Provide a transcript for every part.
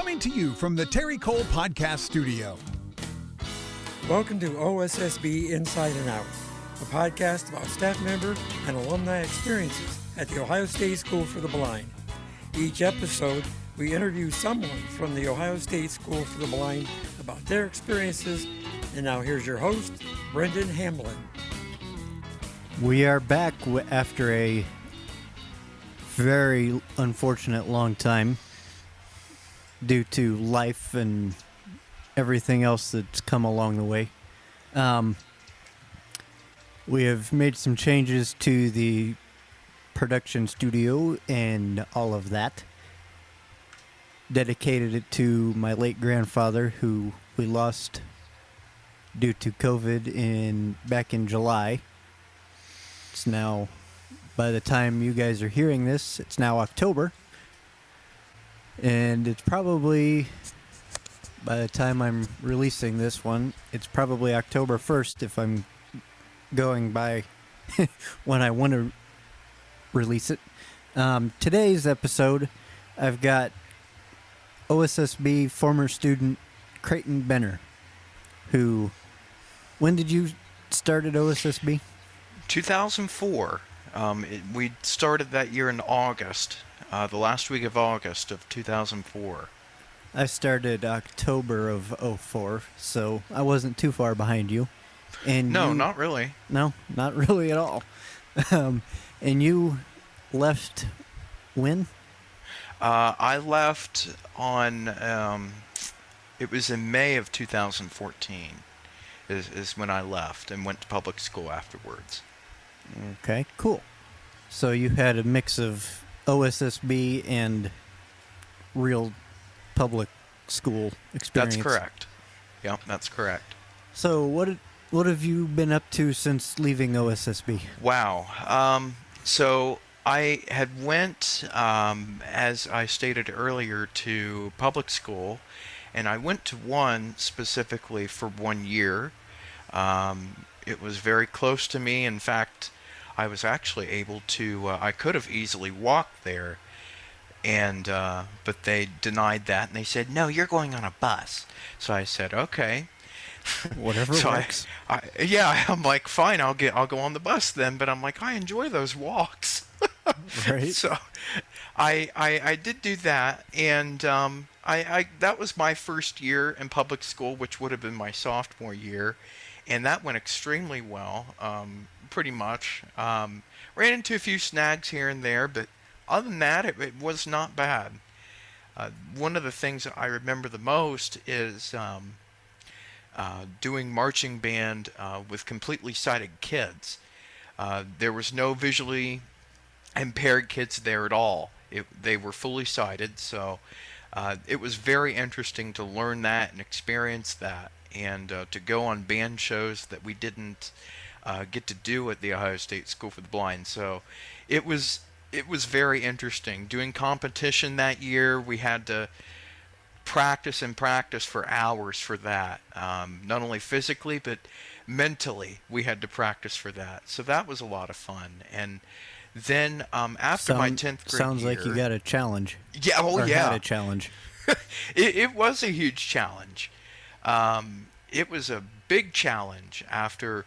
Coming to you from the Terry Cole Podcast Studio. Welcome to OSSB Inside and Out, a podcast about staff member and alumni experiences at the Ohio State School for the Blind. Each episode, we interview someone from the Ohio State School for the Blind about their experiences. And now here's your host, Brendon Hamblin. We are back after a very unfortunate long time due to life and everything else that's come along the way. We have made some changes to the production studio and all of that. Dedicated it to my late grandfather, who we lost due to COVID back in July. It's now, by the time you guys are hearing this, it's now October. And it's probably, by the time I'm releasing this one, it's probably October 1st if I'm going by when I want to release it. Today's episode, I've got OSSB former student Crayton Benner, who, when did you start at OSSB? 2004. We started that year in August, the last week of August of 2004. I started October of 04, so I wasn't too far behind you. And no, not really. No, not really at all. And you left when? I left on, it was in May of 2014 is when I left and went to public school afterwards. Okay, cool. So you had a mix of OSSB and real public school experience. That's correct. Yeah, that's correct. So what have you been up to since leaving OSSB? Wow. So I had went, as I stated earlier, to public school, and I went to one specifically for 1 year. It was very close to me. In fact, I was actually able to, I could have easily walked there, and but they denied that, and they said, no, you're going on a bus. So I said, okay. Whatever so works. I'm like, fine, I'll go on the bus then, but I'm like, I enjoy those walks. Right. So I did do that, and I that was my first year in public school, which would have been my sophomore year, and that went extremely well, pretty much. Ran into a few snags here and there, but other than that, it was not bad. One of the things that I remember the most is doing marching band with completely sighted kids. There was no visually impaired kids there at all. They were fully sighted, so it was very interesting to learn that and experience that, and to go on band shows that we didn't get to do at the Ohio State School for the Blind. So it was very interesting. Doing competition that year, we had to practice for hours for that. Not only physically, but mentally, we had to practice for that. So that was a lot of fun. And then after my 10th grade sounds year, like you got a challenge. Yeah, Had a challenge. it was a huge challenge. It was a big challenge after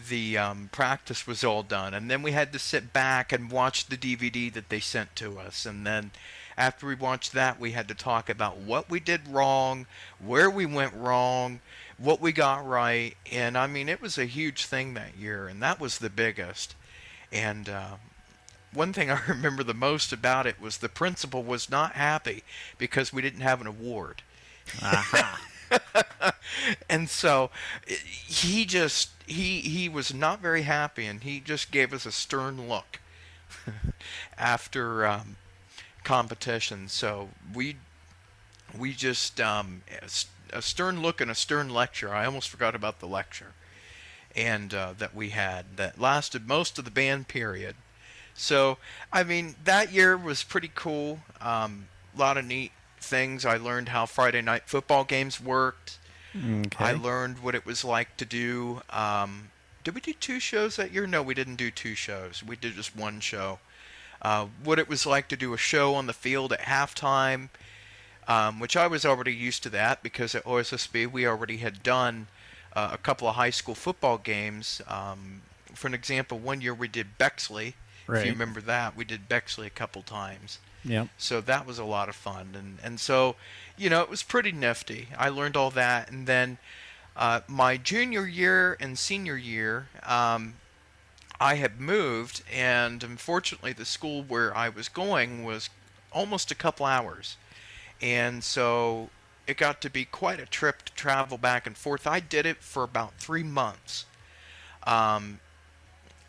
the practice was all done, and then we had to sit back and watch the DVD that they sent to us, and then after we watched that, we had to talk about what we did wrong, where we went wrong, what we got right, and I mean, it was a huge thing that year, and that was the biggest. And one thing I remember the most about it was the principal was not happy because we didn't have an award. Aha. And so he was not very happy, and he just gave us a stern look after competition. So we just a stern look and a stern lecture. I almost forgot about the lecture, and that we had that lasted most of the band period. So I mean, that year was pretty cool. A lot of neat things. I learned how Friday night football games worked. Okay. I learned what it was like to do. Did we do 2 shows that year? No, we didn't do 2 shows. We did just 1 show. What it was like to do a show on the field at halftime. which I was already used to that because at OSSB we already had done a couple of high school football games. For an example, one year we did Bexley. If you Right. remember that, we did Bexley a couple times. Yep. So that was a lot of fun. And so, it was pretty nifty. I learned all that. And then my junior year and senior year, I had moved. And unfortunately, the school where I was going was almost a couple hours. And so it got to be quite a trip to travel back and forth. I did it for about 3 months.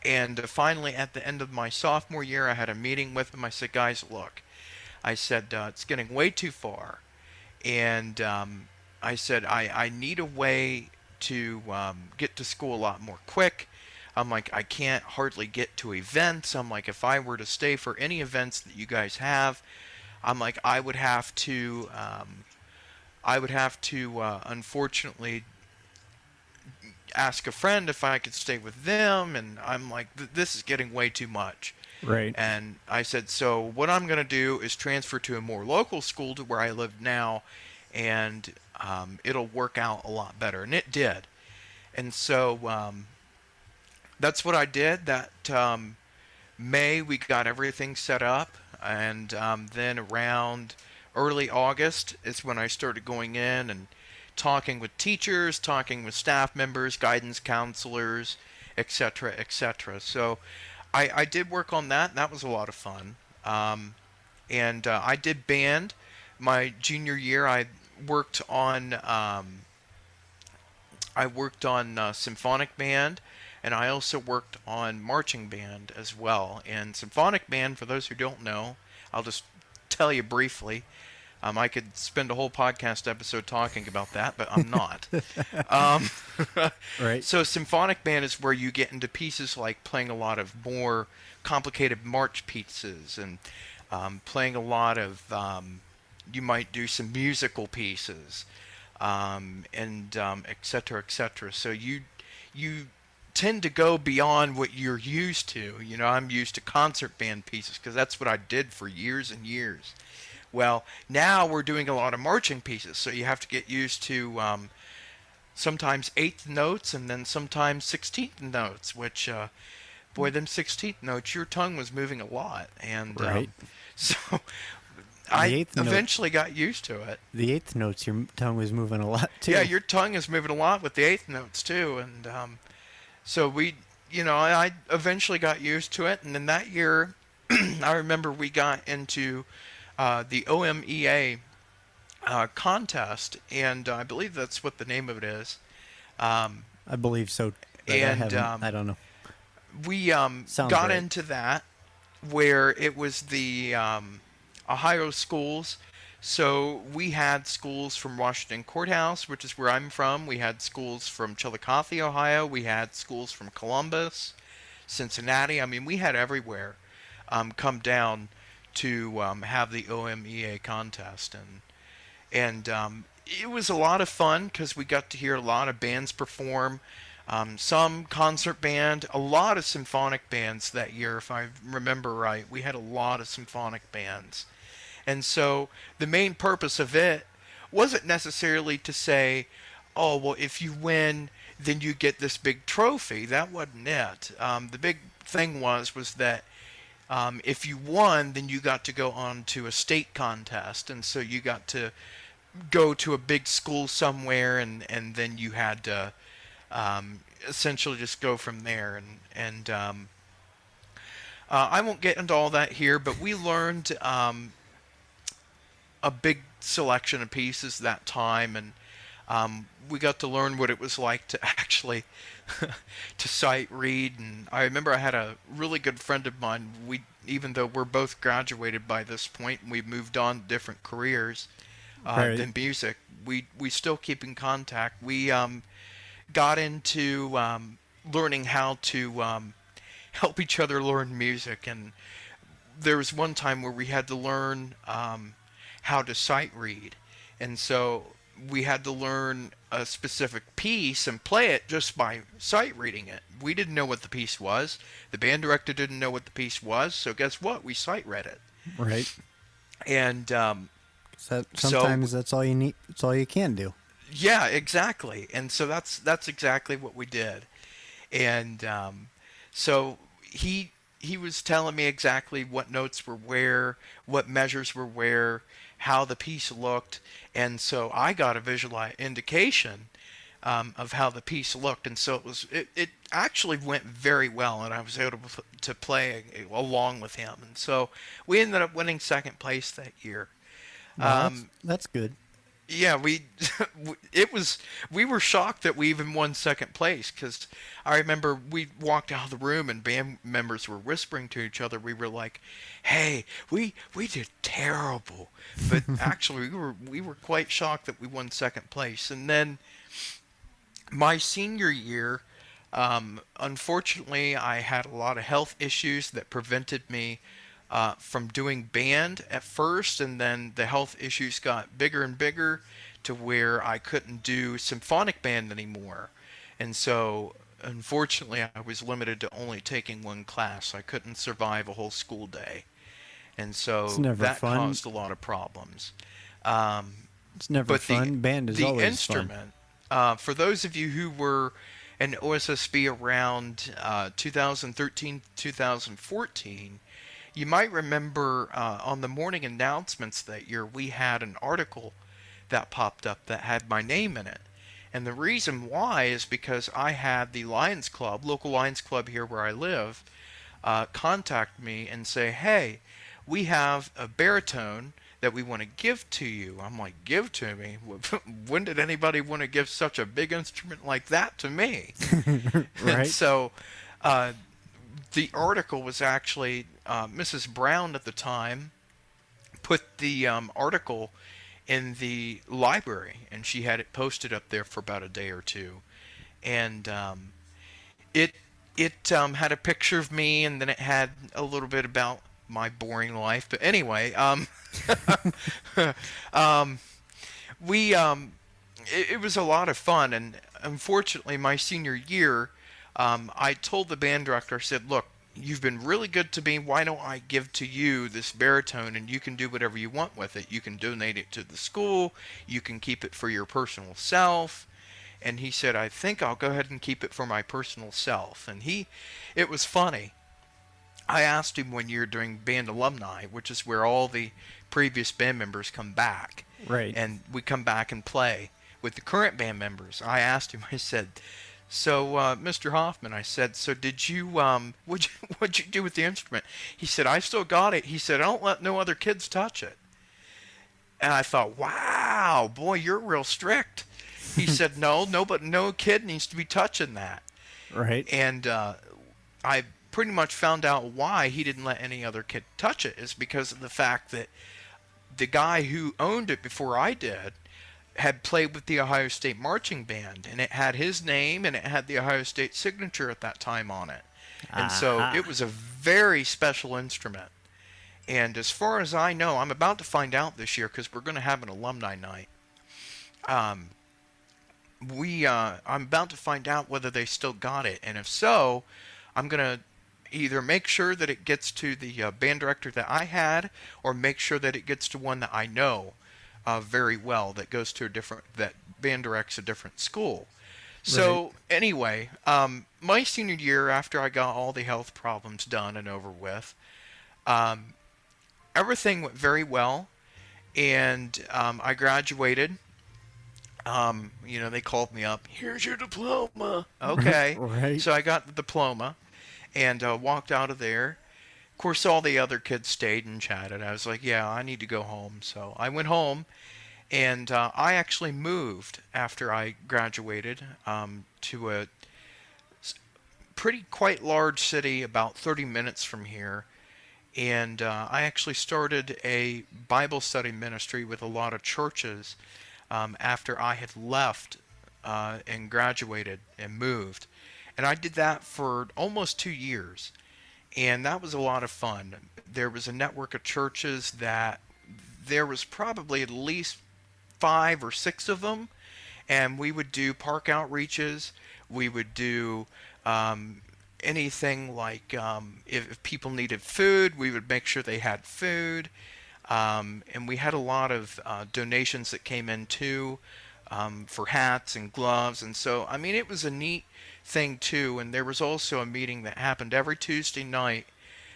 And finally, at the end of my sophomore year, I had a meeting with them. I said, guys, look, I said, it's getting way too far. And I said, I need a way to get to school a lot more quick. I'm like, I can't hardly get to events. I'm like, if I were to stay for any events that you guys have, I'm like, I would have to unfortunately ask a friend if I could stay with them, and I'm like, this is getting way too much. Right. And I said, so what I'm going to do is transfer to a more local school to where I live now, and it'll work out a lot better. And it did. And so that's what I did. That May, we got everything set up, and then around early August is when I started going in and talking with teachers, talking with staff members, guidance counselors, etc., etc. So I did work on that. And that was a lot of fun. And I did band. My junior year, I worked on symphonic band, and I also worked on marching band as well. And symphonic band, for those who don't know, I'll just tell you briefly. I could spend a whole podcast episode talking about that, but I'm not. Right. So symphonic band is where you get into pieces like playing a lot of more complicated march pieces and playing a lot of, you might do some musical pieces, and et cetera, et cetera. So you tend to go beyond what you're used to. I'm used to concert band pieces because that's what I did for years and years. Well, now we're doing a lot of marching pieces, so you have to get used to sometimes eighth notes and then sometimes 16th notes, which, boy, them 16th notes, your tongue was moving a lot. And Right. So I eighth note- eventually got used to it. The eighth notes, your tongue was moving a lot too. Yeah, your tongue is moving a lot with the eighth notes, too. And so I eventually got used to it. And then that year, I remember we got into the OMEA contest, and I believe that's what the name of it is. I believe so. But And, I don't know. We Sounds got right. into that where it was the Ohio schools. So we had schools from Washington Courthouse, which is where I'm from. We had schools from Chillicothe, Ohio. We had schools from Columbus, Cincinnati. I mean, we had everywhere come down to have the OMEA contest, and it was a lot of fun because we got to hear a lot of bands perform, some concert band, a lot of symphonic bands that year, if I remember right. We had a lot of symphonic bands, and so the main purpose of it wasn't necessarily to say, oh, well, if you win, then you get this big trophy. That wasn't it. The big thing was that if you won, then you got to go on to a state contest, and so you got to go to a big school somewhere, and then you had to essentially just go from there. And I won't get into all that here, but we learned a big selection of pieces that time, and we got to learn what it was like to actually to sight read. And I remember I had a really good friend of mine. Even though we're both graduated by this point and we've moved on to different careers Right. than music, we still keep in contact. We got into learning how to help each other learn music, and there was one time where we had to learn how to sight read, and so we had to learn a specific piece and play it just by sight reading it. We didn't know what the piece was. The band director didn't know what the piece was. So guess what? We sight read it. Right. And Got So So sometimes that's all you need. That's all you can do. yeah, exactly. And so that's exactly what we did. And so he was telling me exactly what notes were where, what measures were where, how the piece looked, and so I got a visual indication of how the piece looked, and so it actually went very well, and I was able to play along with him, and so we ended up winning second place that year. Well, that's good. Yeah, we were shocked that we even won second place because I remember we walked out of the room and band members were whispering to each other. We were like, "Hey, we did terrible," but actually we were quite shocked that we won second place. And then my senior year, unfortunately, I had a lot of health issues that prevented me from doing band at first, and then the health issues got bigger and bigger to where I couldn't do symphonic band anymore. And so, unfortunately, I was limited to only taking one class. I couldn't survive a whole school day. And so It's never that fun. caused a lot of problems. Um, It's never but fun. Band is the always fun. instrument, for those of you who were in OSSB around 2013, 2014, you might remember on the morning announcements that year we had an article that popped up that had my name in it. And the reason why is because I had the Lions Club, local Lions Club here where I live, contact me and say, "Hey, we have a baritone that we want to give to you." I'm like, "Give to me? When did anybody want to give such a big instrument like that to me?" Right. And so the article was actually Mrs. Brown at the time put the article in the library, and she had it posted up there for about a day or two. And it had a picture of me, and then it had a little bit about my boring life. But anyway, we it was a lot of fun, and unfortunately, my senior year, I told the band director, I said, "Look, you've been really good to me. Why don't I give to you this baritone, and you can do whatever you want with it? You can donate it to the school. You can keep it for your personal self." And he said, "I think I'll go ahead and keep it for my personal self." And it was funny. I asked him one year during band alumni, which is where all the previous band members come back. Right. And we come back and play with the current band members. I asked him, I said, "So, Mr. Hoffman," I said, "so did you, what'd you do with the instrument?" He said, "I still got it." He said, "I don't let no other kids touch it." And I thought, wow, boy, you're real strict. He said, but no kid needs to be touching that. Right. And I pretty much found out why he didn't let any other kid touch it is because of the fact that the guy who owned it before I did had played with the Ohio State Marching Band, and it had his name and it had the Ohio State signature at that time on it. And so it was a very special instrument. And as far as I know, I'm about to find out this year because we're going to have an alumni night. I'm about to find out whether they still got it, and if so, I'm going to either make sure that it gets to the band director that I had, or make sure that it gets to one that I know very well that goes to that band directs a different school. So anyway, my senior year, after I got all the health problems done and over with, everything went very well, and I graduated. They called me up. "Here's your diploma." Okay. Right. So I got the diploma and walked out of there. Of course, all the other kids stayed and chatted. I was like, "Yeah, I need to go home." So I went home, and I actually moved after I graduated to a quite large city about 30 minutes from here. And I actually started a Bible study ministry with a lot of churches after I had left and graduated and moved. And I did that for almost 2 years. And that was a lot of fun. There was a network of churches that there was probably at least 5 or 6 of them. And we would do park outreaches. We would do anything like if people needed food, we would make sure they had food. And we had a lot of donations that came in too, for hats and gloves. And so, I mean, it was a neat thing too. And there was also a meeting that happened every Tuesday night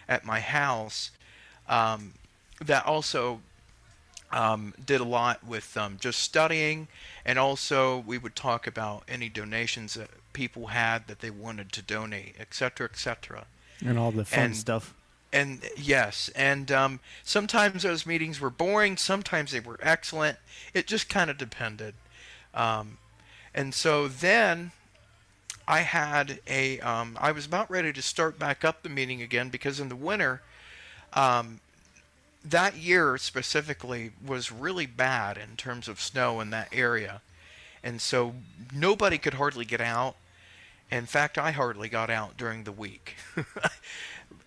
at my house, that also did a lot with just studying, and also we would talk about any donations that people had that they wanted to donate, etc., etc. And all the fun And stuff. and yes, and sometimes those meetings were boring, sometimes they were excellent. It just kind of depended. Um, and so then I was about ready to start back up the meeting again because in the winter, um, that year specifically was really bad in terms of snow in that area. And so nobody could hardly get out. In fact, I hardly got out during the week.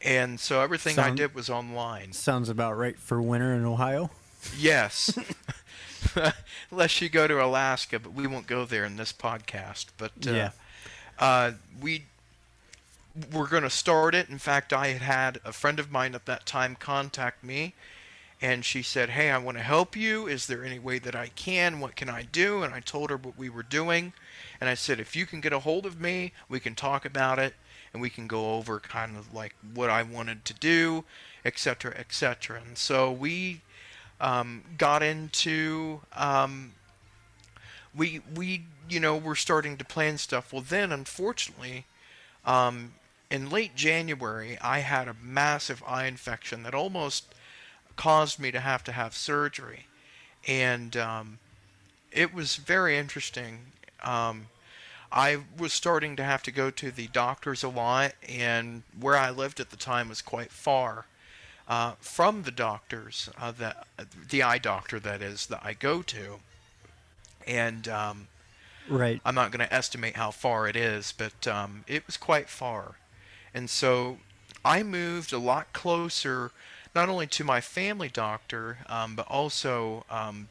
And so everything I Sound- did was online. Sounds about right for winter in Ohio. Yes. Unless you go to Alaska, but we won't go there in this podcast. But Yeah. we were going to start it. In fact, I had a friend of mine at that time contact me, and she said, "Hey, I want to help you. Is there any way that I can? What can I do?" And I told her what we were doing. And I said, "If you can get a hold of me, we can talk about it, and we can go over kind of like what I wanted to do, etc., etc." And so we got into we were starting to plan stuff. Well, then unfortunately, in late January, I had a massive eye infection that almost caused me to have surgery, and it was very interesting. I was starting to have to go to the doctors a lot, and where I lived at the time was quite far from the doctors, the eye doctor that is that I go to, and Right. I'm not going to estimate how far it is, but it was quite far. And so I moved a lot closer, not only to my family doctor, but also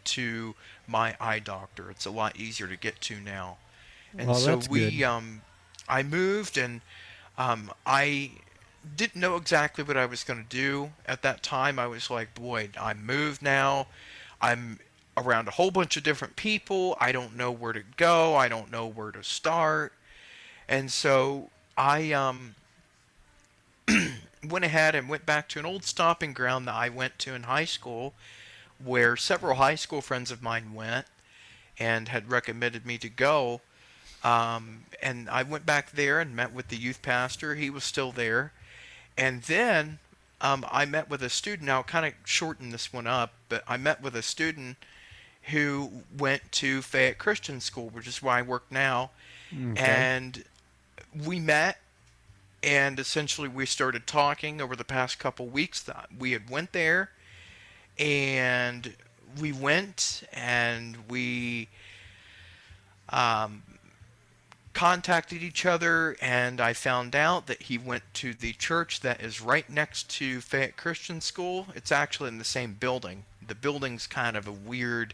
to my eye doctor. It's a lot easier to get to now. And Well, so that's good. I moved, and I didn't know exactly what I was going to do at that time. I was like, boy, I moved now. I'm around a whole bunch of different people. I don't know where to go. I don't know where to start. And so I went ahead and went back to an old stomping ground that I went to in high school, where several high school friends of mine went and had recommended me to go. And I went back there and met with the youth pastor. He was still there. And then I met with a student. Now, I'll kind of shorten this one up, but I met with a student who went to Fayette Christian School, which is where I work now. Okay. And we met, and essentially we started talking over the past couple weeks that we had went there, and we contacted each other, and I found out that he went to the church that is right next to Fayette Christian School. It's actually in the same building. The building's kind of a weird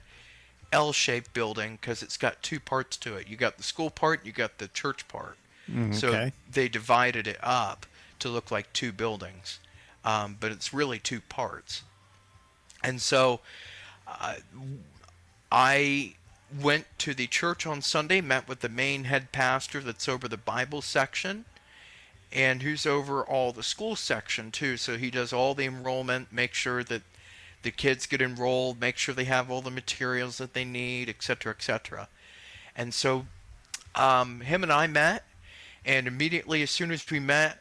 L-shaped building because it's got two parts to it. You got the school part, you got the church part. So Okay. they divided it up to look like two buildings, but it's really two parts. And so I went to the church on Sunday, met with the main head pastor that's over the Bible section, and who's over all the school section too. So he does all the enrollment, make sure that the kids get enrolled, make sure they have all the materials that they need, etc., etc. And so him and I met, and immediately as soon as we met,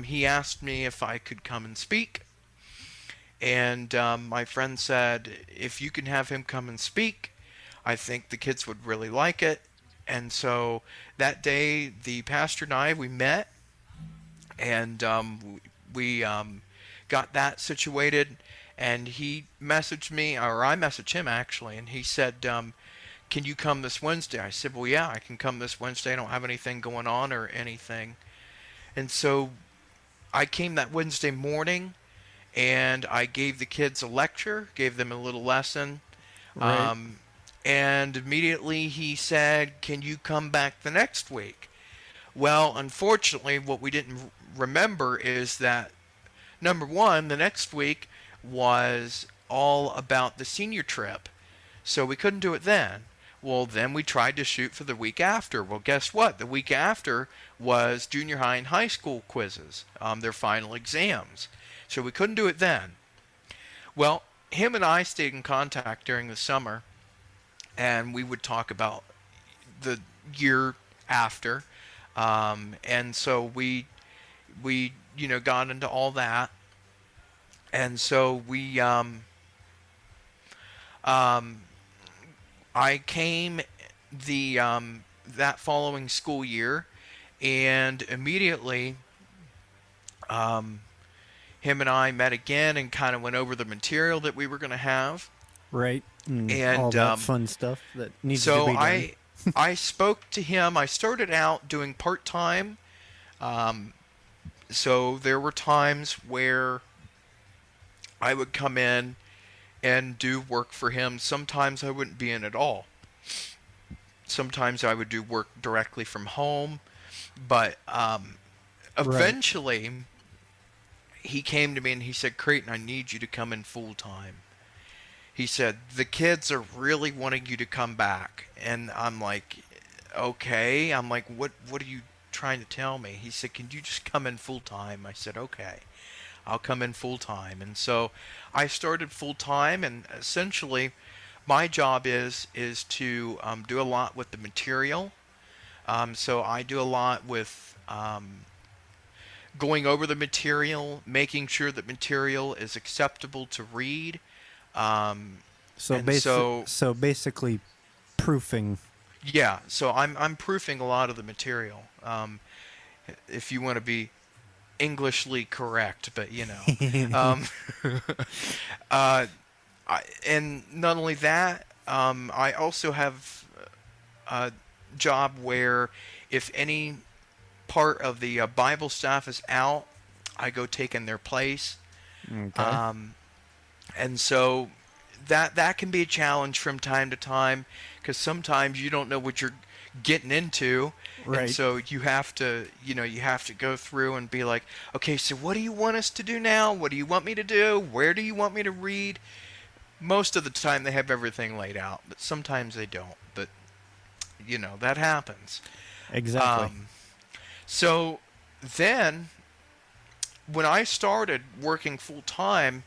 he asked me if I could come and speak. And my friend said, if you can have him come and speak, I think the kids would really like it. And so that day, the pastor and I, we met, and we got that situated. And he messaged me, or I messaged him actually, and he said, can you come this Wednesday? I said, well, yeah, I can come this Wednesday. I don't have anything going on or anything. And so I came that Wednesday morning, and I gave the kids a lecture, gave them a little lesson. Right. And immediately he said, can you come back the next week? Well, unfortunately, what we didn't remember is that, number one, the next week was all about the senior trip. So we couldn't do it then. Well, then we tried to shoot for the week after. Well, guess what? The week after was junior high and high school quizzes, their final exams. So we couldn't do it then. Well, him and I stayed in contact during the summer, and we would talk about the year after. And so we got into all that. And so I came that following school year, and immediately him and I met again and kind of went over the material that we were going to have. Right. And all And that fun stuff that needs to be done. so I spoke to him. I started out doing part-time. So there were times where I would come in and do work for him. Sometimes I wouldn't be in at all. Sometimes I would do work directly from home. But eventually, he came to me and he said, "Crayton, I need you to come in full-time." He said, "The kids are really wanting you to come back." And I'm like, okay. I'm like, what are you trying to tell me? He said, "Can you just come in full-time?" I said, "Okay, I'll come in full-time." And so I started full-time, and essentially my job is to do a lot with the material. So I do a lot with going over the material, making sure that material is acceptable to read. So basically proofing. Yeah, so I'm proofing a lot of the material. If you want to be Englishly correct, but and not only that, I also have a job where if any part of the Bible staff is out, I go take in their place. Okay. And so that can be a challenge from time to time, because sometimes you don't know what you're getting into. Right. And so you have to go through and be like, okay, so what do you want us to do now? What do you want me to do? Where do you want me to read? Most of the time they have everything laid out, but sometimes they don't. But that happens. Exactly. So then when I started working full time,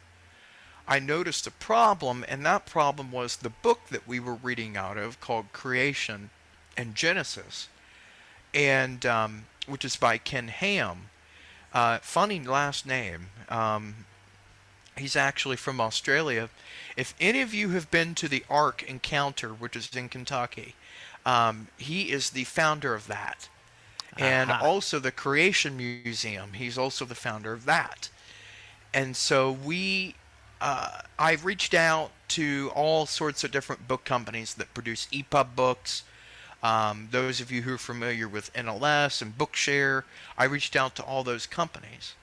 I noticed a problem, and that problem was the book that we were reading out of, called Creation and Genesis, and which is by Ken Ham. Funny last name. He's actually from Australia. If any of you have been to the Ark Encounter, which is in Kentucky, he is the founder of that. And also the Creation Museum. He's also the founder of that. And so I reached out to all sorts of different book companies that produce EPUB books. Those of you who are familiar with NLS and Bookshare, I reached out to all those companies.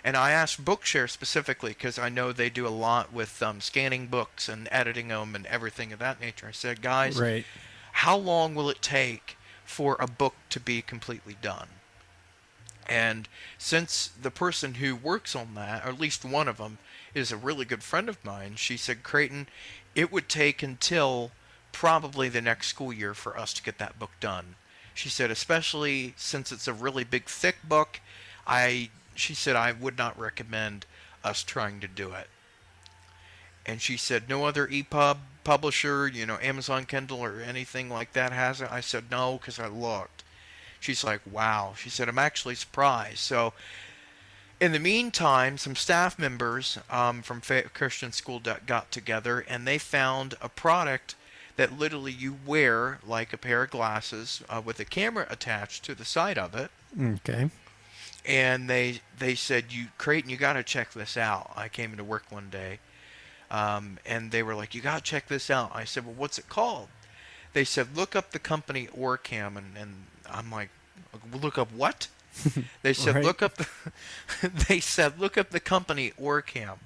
And I asked Bookshare specifically, because I know they do a lot with scanning books and editing them and everything of that nature. I said, guys, right. How long will it take for a book to be completely done? And since the person who works on that, or at least one of them, is a really good friend of mine, she said, "Crayton, it would take until probably the next school year for us to get that book done." She said, especially since it's a really big, thick book, she said, "I would not recommend us trying to do it." And she said, "No other EPUB publisher, Amazon Kindle or anything like that has it?" I said, "No, because I looked." She's like, "Wow." She said, "I'm actually surprised." So in the meantime, some staff members from Christian School got together, and they found a product that literally you wear like a pair of glasses with a camera attached to the side of it. Okay. And they said, Crayton, you got to check this out. I came into work one day, and they were like, "You got to check this out." I said, "Well, what's it called?" They said, "Look up the company Orcam," and I'm like, "Look up what?" They said, Right. "Look up the." They said, "Look up the company Orcam."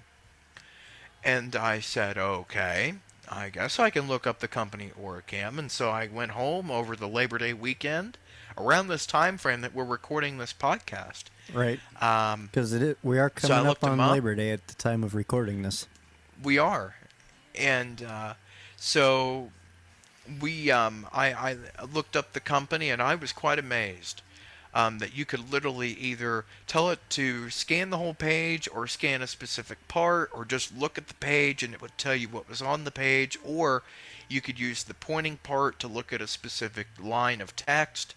And I said, "Okay." I guess I can look up the company Oricam. And so I went home over the Labor Day weekend, around this time frame that we're recording this podcast. Right. Because we are So I coming looked up on 'em up. Labor Day at the time of recording this. We are, and so I looked up the company, and I was quite amazed that you could literally either tell it to scan the whole page or scan a specific part, or just look at the page and it would tell you what was on the page, or you could use the pointing part to look at a specific line of text,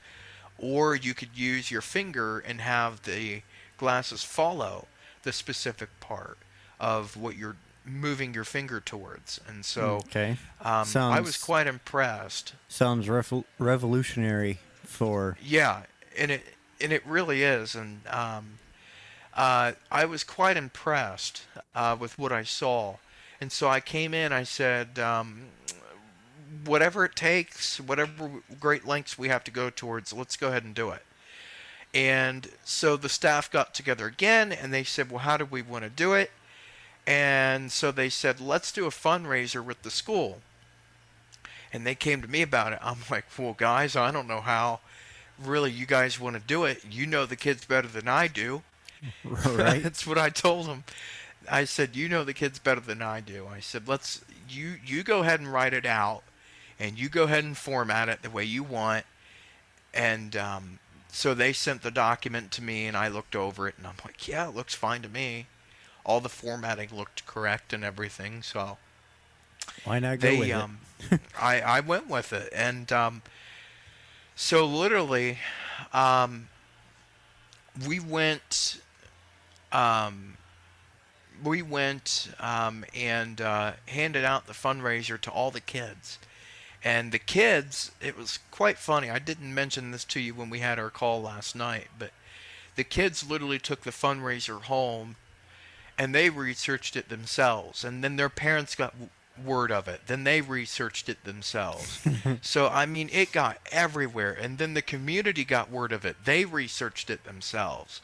or you could use your finger and have the glasses follow the specific part of what you're moving your finger towards. And so Okay. I was Sounds- quite impressed. Sounds revolutionary for... Yeah, and it really is. And I was quite impressed with what I saw. And so I came in, I said, whatever it takes, whatever great lengths we have to go towards, let's go ahead and do it. And so the staff got together again, and they said, well, how do we want to do it? And so they said, let's do a fundraiser with the school. And they came to me about it. I'm like, well, guys, I don't know how really you guys want to do it. You know the kids better than I do. Right. That's what I told them. I said, you know the kids better than I do. I said, you go ahead and write it out, and you go ahead and format it the way you want. And so they sent the document to me, and I looked over it, and I'm like, yeah, it looks fine to me. All the formatting looked correct and everything, so Why not go with it? I went with it. And so literally we went and handed out the fundraiser to all the kids. And the kids, it was quite funny. I didn't mention this to you when we had our call last night, but the kids literally took the fundraiser home and they researched it themselves. And then their parents got word of it. Then they researched it themselves. So, I mean, it got everywhere. And then the community got word of it. They researched it themselves.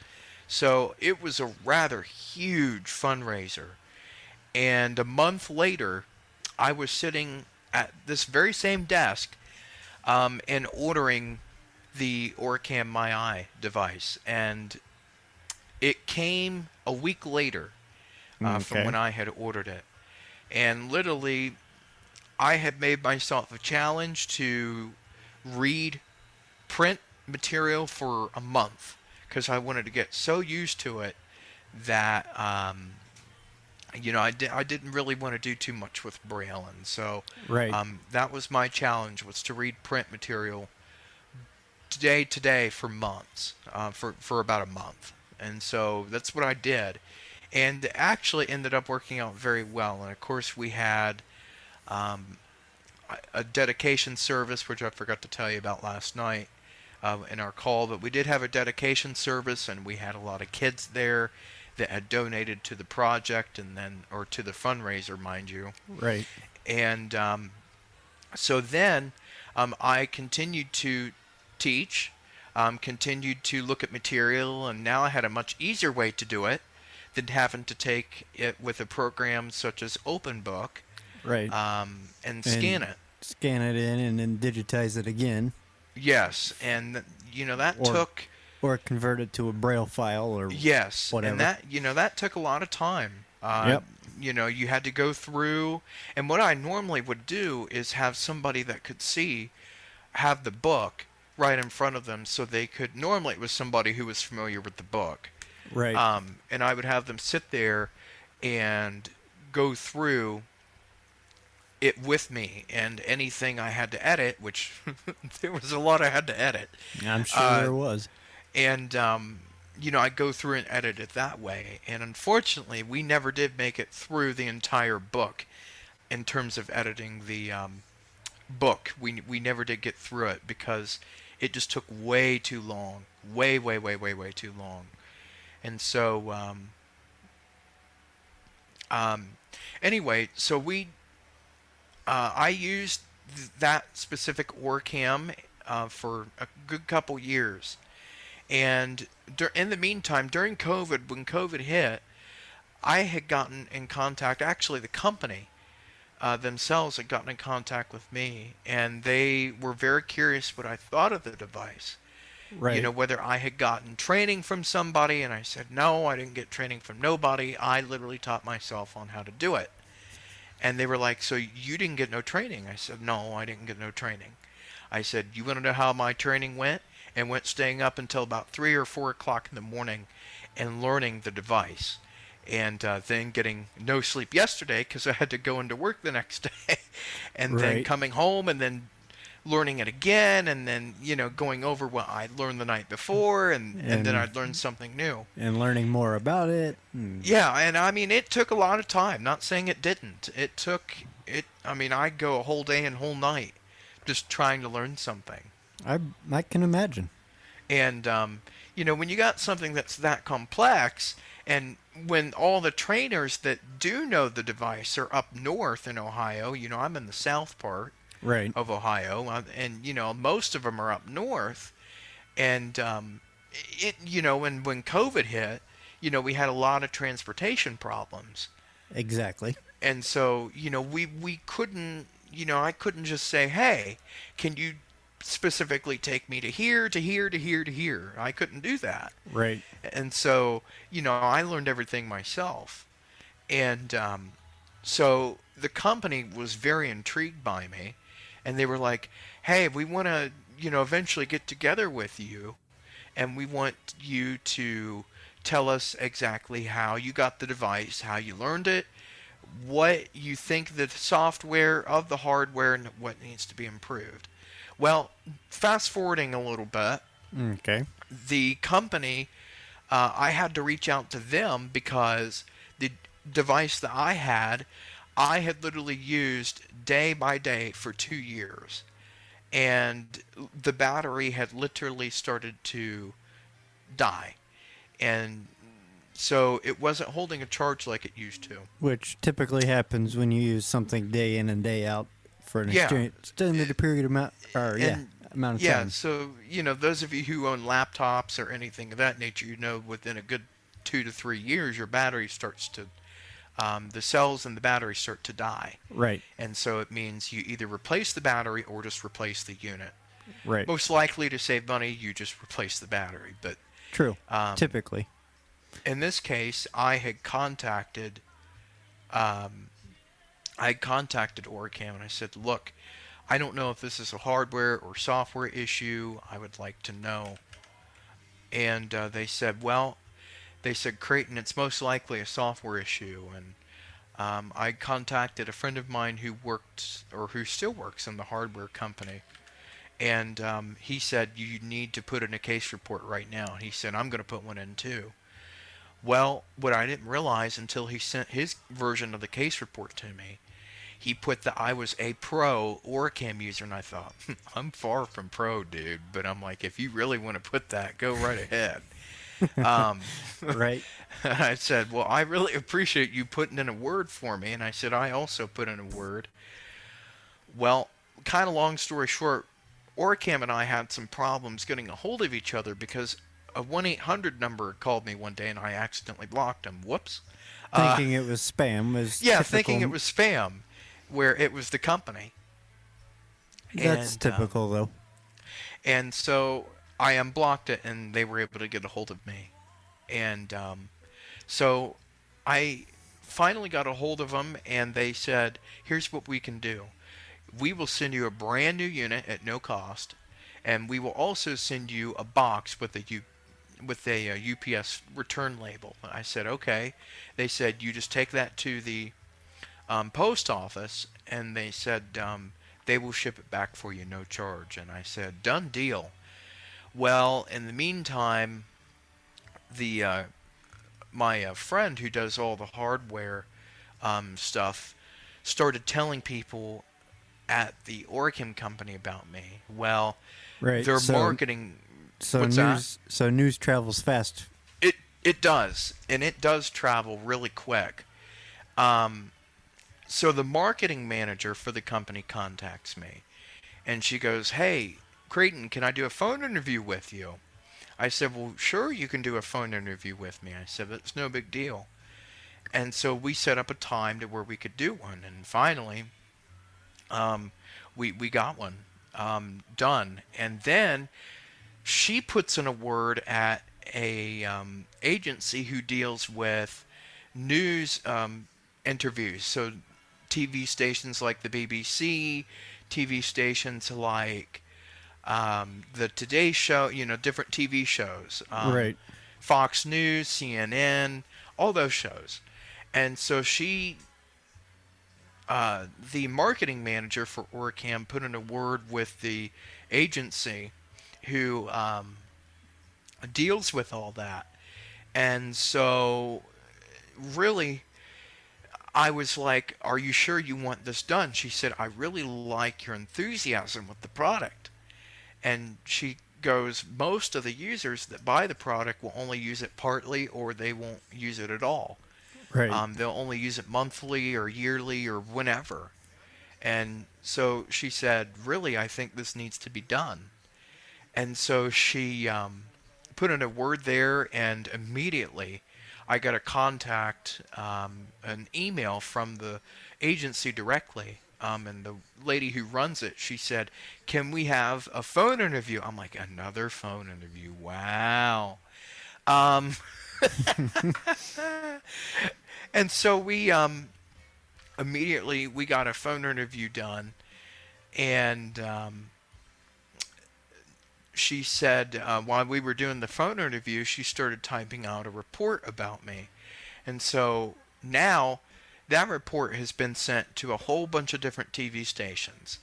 So it was a rather huge fundraiser. And a month later, I was sitting at this very same desk and ordering the Oricam My Eye device. And it came a week later from when I had ordered it. And literally, I had made myself a challenge to read print material for a month because I wanted to get so used to it that I didn't really want to do too much with Braille, and so Right. that was my challenge, was to read print material day to day for months, for about a month. And so that's what I did, and it actually ended up working out very well. And of course we had a dedication service, which I forgot to tell you about last night in our call, but we did have a dedication service, and we had a lot of kids there that had donated to the project, or to the fundraiser, mind you. Right. And so then I continued to teach, continued to look at material, and now I had a much easier way to do it than having to take it with a program such as OpenBook Right. and scan it. Scan it in and then digitize it again. Yes, and that Or- took... Or convert it to a Braille file or Yes, whatever. and that took a lot of time. Yep. You had to go through, and what I normally would do is have somebody that could see, have the book right in front of them, so they could. Normally, it was somebody who was familiar with the book, Right. and I would have them sit there and go through it with me, and anything I had to edit, which there was a lot I had to edit. I'm sure there was. And, I'd go through and edit it that way. And unfortunately, we never did make it through the entire book in terms of editing the book. We never did get through it because it just took way too long. Way too long. And so, anyway, so I used that specific Oricam for a good couple years. And in the meantime, during COVID, when COVID hit, I had gotten in contact, actually the company themselves had gotten in contact with me, and they were very curious what I thought of the device. Right. Whether I had gotten training from somebody, and I said, no, I didn't get training from nobody. I literally taught myself on how to do it. And they were like, so you didn't get no training? I said, no, I didn't get no training. I said, you want to know how my training went? And went staying up until about 3 or 4 o'clock in the morning and learning the device. And then getting no sleep yesterday because I had to go into work the next day. And then Right. coming home and then learning it again, and then going over what I learned the night before, and then I'd learn something new. And learning more about it. Yeah, and I mean, it took a lot of time. Not saying it didn't. I mean, I'd go a whole day and whole night just trying to learn something. I can imagine. And when you got something that's that complex, and when all the trainers that do know the device are up north in Ohio, I'm in the south part Right. of Ohio, and most of them are up north, and when COVID hit, we had a lot of transportation problems, Exactly. and so we couldn't, I couldn't just say, hey, can you specifically take me to here, to here, to here, to here? I couldn't do that. Right. And so I learned everything myself, and so the company was very intrigued by me. And they were like, hey, we want to, eventually get together with you. And we want you to tell us exactly how you got the device, how you learned it, what you think the software of the hardware, and what needs to be improved. Well, fast forwarding a little bit, Okay. the company, I had to reach out to them because the device that I had literally used day by day for 2 years, and the battery had literally started to die, and so it wasn't holding a charge like it used to. Which typically happens when you use something day in and day out for an Yeah. extended period amount of Yeah, time. so those of you who own laptops or anything of that nature, within a good 2 to 3 years, your battery starts to the cells in the battery start to die. Right. And so it means you either replace the battery or just replace the unit. Right. Most likely to save money, you just replace the battery. But True. Typically. in this case, I had contacted Orcam, and I said, look, I don't know if this is a hardware or software issue. I would like to know. And they said, Crayton, it's most likely a software issue. And I contacted a friend of mine who still works in the hardware company. And he said, you need to put in a case report right now. He said, I'm going to put one in too. Well, what I didn't realize until he sent his version of the case report to me, he put that I was a pro Orcam user, and I thought, I'm far from pro, dude. But I'm like, if you really want to put that, go right ahead. Right. I said, well, I really appreciate you putting in a word for me. And I said, I also put in a word. Well, kind of long story short, Orcam and I had some problems getting a hold of each other because a 1-800 number called me one day and I accidentally blocked him. Whoops. Thinking it was spam was Yeah, typical. thinking it was spam, where it was the company. That's And, typical, though. And so I unblocked it, and they were able to get a hold of me. And so I finally got a hold of them, and they said, here's what we can do. We will send you a brand new unit at no cost, and we will also send you a box with a UPS return label. I said, okay. They said, you just take that to the post office, and they said they will ship it back for you, no charge. And I said, done deal. Well, in the meantime, my friend who does all the hardware stuff started telling people at the Orcam company about me. Well, Right. their so, marketing. So what's news. that? So news travels fast. It does, and it does travel really quick. So the marketing manager for the company contacts me, and she goes, "Hey, Crayton, can I do a phone interview with you?" I said, "Well, sure, you can do a phone interview with me." I said, "It's no big deal." And so we set up a time to where we could do one, and finally, we got one done, and then she puts in a word at a agency who deals with news interviews. So TV stations like the BBC, TV stations like the Today Show, different TV shows, Right. Fox News, CNN, all those shows. And so the marketing manager for Orcam put in a word with the agency who deals with all that. And so, really, I was like, "Are you sure you want this done?" She said, "I really like your enthusiasm with the product." And she goes, "Most of the users that buy the product will only use it partly, or they won't use it at all. Right. They'll only use it monthly or yearly or whenever." And so she said, "Really, I think this needs to be done." And so she put in a word there, and immediately I got a contact, an email from the agency directly. And the lady who runs it, she said, "Can we have a phone interview?" I'm like, "Another phone interview? Wow." Um, and so we immediately we got a phone interview done, and she said, while we were doing the phone interview, she started typing out a report about me. And so now that report has been sent to a whole bunch of different TV stations.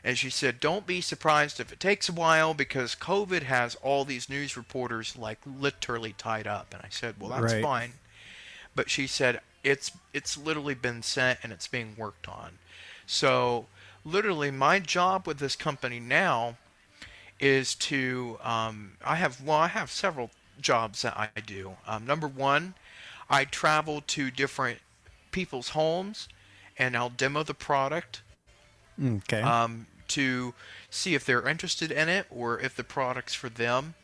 And she said, "Don't be surprised if it takes a while, because COVID has all these news reporters like literally tied up." And I said, "Well, that's Right. fine." But she said, it's literally been sent and it's being worked on. So literally my job with this company now is to I have several jobs that I do. Number one, I travel to different people's homes and I'll demo the product Okay. to see if they're interested in it or if the product's for them.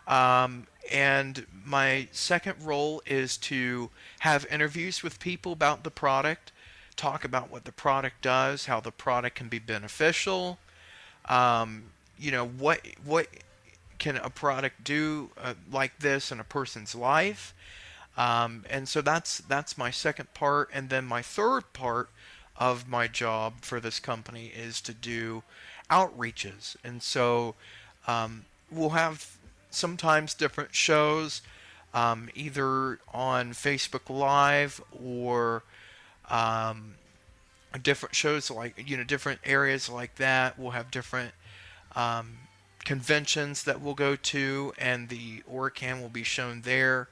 And my second role is to have interviews with people about the product, talk about what the product does, how the product can be beneficial. What can a product do like this in a person's life? And so that's my second part, and then my third part of my job for this company is to do outreaches, and so we'll have sometimes different shows, either on Facebook Live or different shows like different areas like that. We'll have different conventions that we'll go to, and the Orcam will be shown there.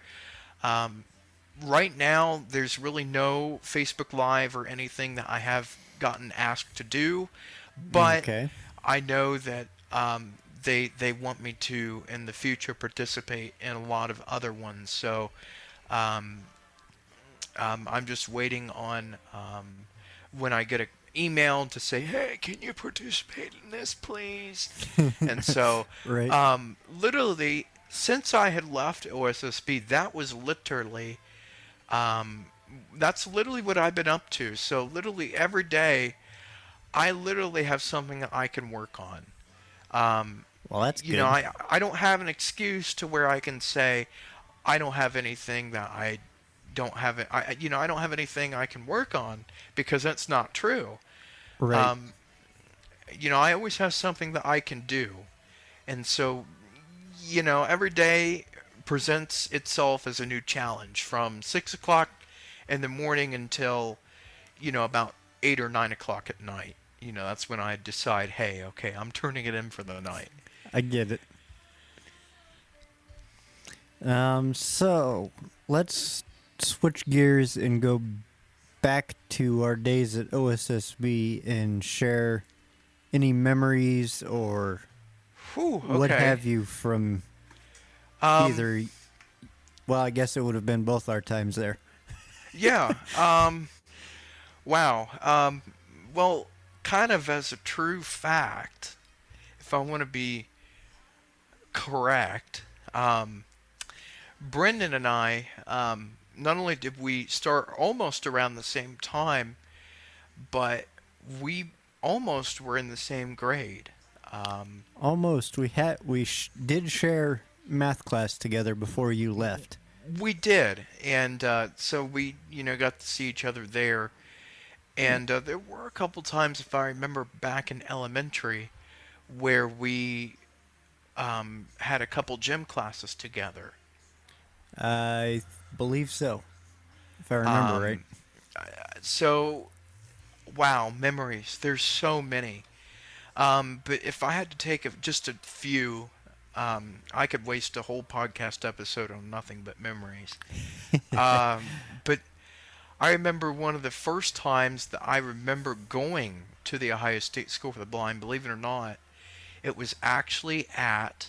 Right now, there's really no Facebook Live or anything that I have gotten asked to do, but Okay. I know that they want me to in the future participate in a lot of other ones. So I'm just waiting on when I get an email to say, "Hey, can you participate in this, please?" And so Right. literally, since I had left OSSB, that's literally what I've been up to. So literally every day, I literally have something that I can work on. Well, that's good. I don't have an excuse to where I can say I don't have anything that I don't have it. I don't have anything I can work on, because that's not true. Right. I always have something that I can do, and so every day presents itself as a new challenge from 6 o'clock in the morning until about 8 or 9 o'clock at night. That's when I decide, hey, okay, I'm turning it in for the night. I get it. So let's switch gears and go back to our days at OSSB and share any memories or Whew, okay. what have you from either. Well, I guess it would have been both our times there. Yeah. Wow. Well, kind of as a true fact, if I want to be correct, Brendon and I, not only did we start almost around the same time, but we almost were in the same grade. Almost. Did share math class together before you left. We did, and so we, got to see each other there. And there were a couple times, if I remember, back in elementary, where we had a couple gym classes together. I believe so, if I remember right. So, wow, memories. There's so many. But if I had to take just a few, I could waste a whole podcast episode on nothing but memories. But I remember one of the first times that I remember going to the Ohio State School for the Blind, believe it or not, it was actually at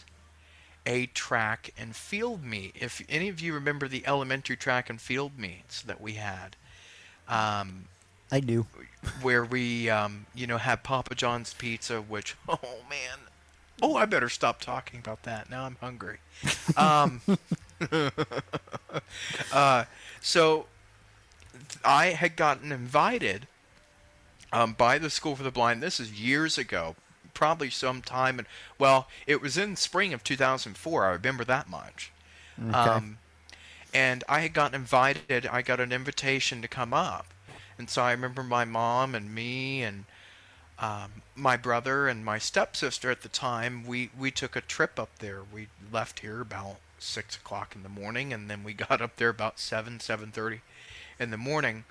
a track and field meet. If any of you remember the elementary track and field meets that we had. I do. Where we, had Papa John's pizza, which, oh man. Oh, I better stop talking about that. Now I'm hungry. So I had gotten invited by the School for the Blind. This is years ago, probably sometime. It was in spring of 2004. I remember that much. Okay. And I had gotten invited. I got an invitation to come up. And so I remember my mom and me and my brother and my stepsister at the time, we took a trip up there. We left here about 6 o'clock in the morning, and then we got up there about 7:30 in the morning.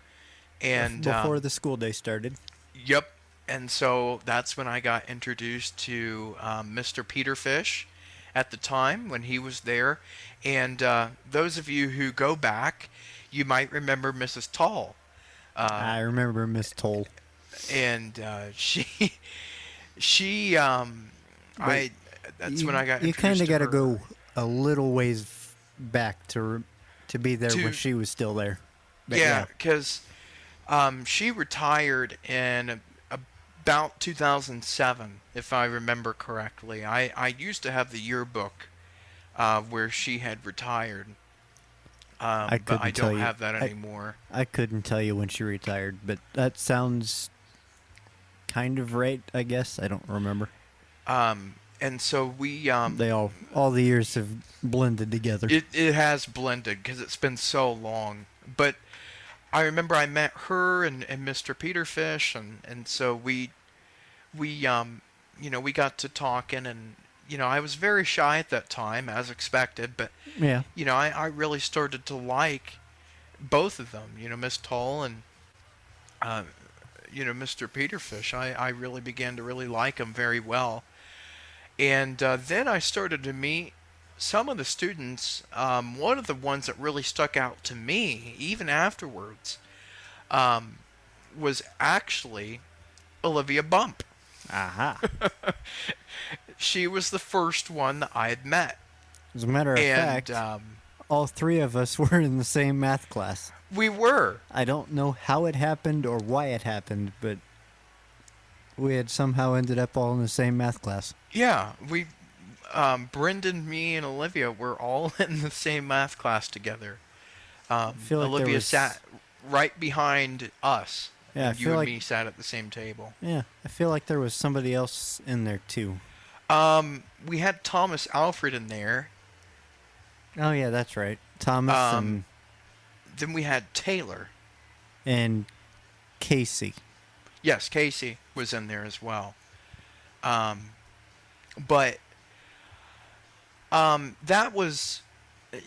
And before the school day started. Yep. And so that's when I got introduced to Mr. Peter Fish at the time when he was there. And those of you who go back, you might remember Mrs. Tall. I remember Miss Toll. And that's when I got introduced. You kind of got to to go a little ways back to be there when she was still there. But yeah, because she retired in about 2007, if I remember correctly. I used to have the yearbook where she had retired. But I don't have that anymore. I couldn't tell you when she retired, but that sounds kind of right, I guess. I don't remember. And so we... they all the years have blended together. It has blended because it's been so long. But I remember I met her and Mr. Peter Fish, and so we got to talking, and I was very shy at that time, as expected, but yeah, I really started to like both of them, Miss Toll and Mr. Peter Fish. I really began to really like them very well, and then I started to meet some of the students. One of the ones that really stuck out to me, even afterwards, was actually Olivia Bump. Aha. She was the first one that I had met. As a matter of fact, all three of us were in the same math class. We were. I don't know how it happened or why it happened, but we had somehow ended up all in the same math class. Yeah, we, Brendon, me, and Olivia were all in the same math class together. I feel like Olivia sat right behind us. Yeah, and you and me sat at the same table. Yeah, I feel like there was somebody else in there too. We had Thomas Alfred in there. Oh yeah, that's right. Thomas and then we had Taylor. And Casey. Yes, Casey was in there as well. But that was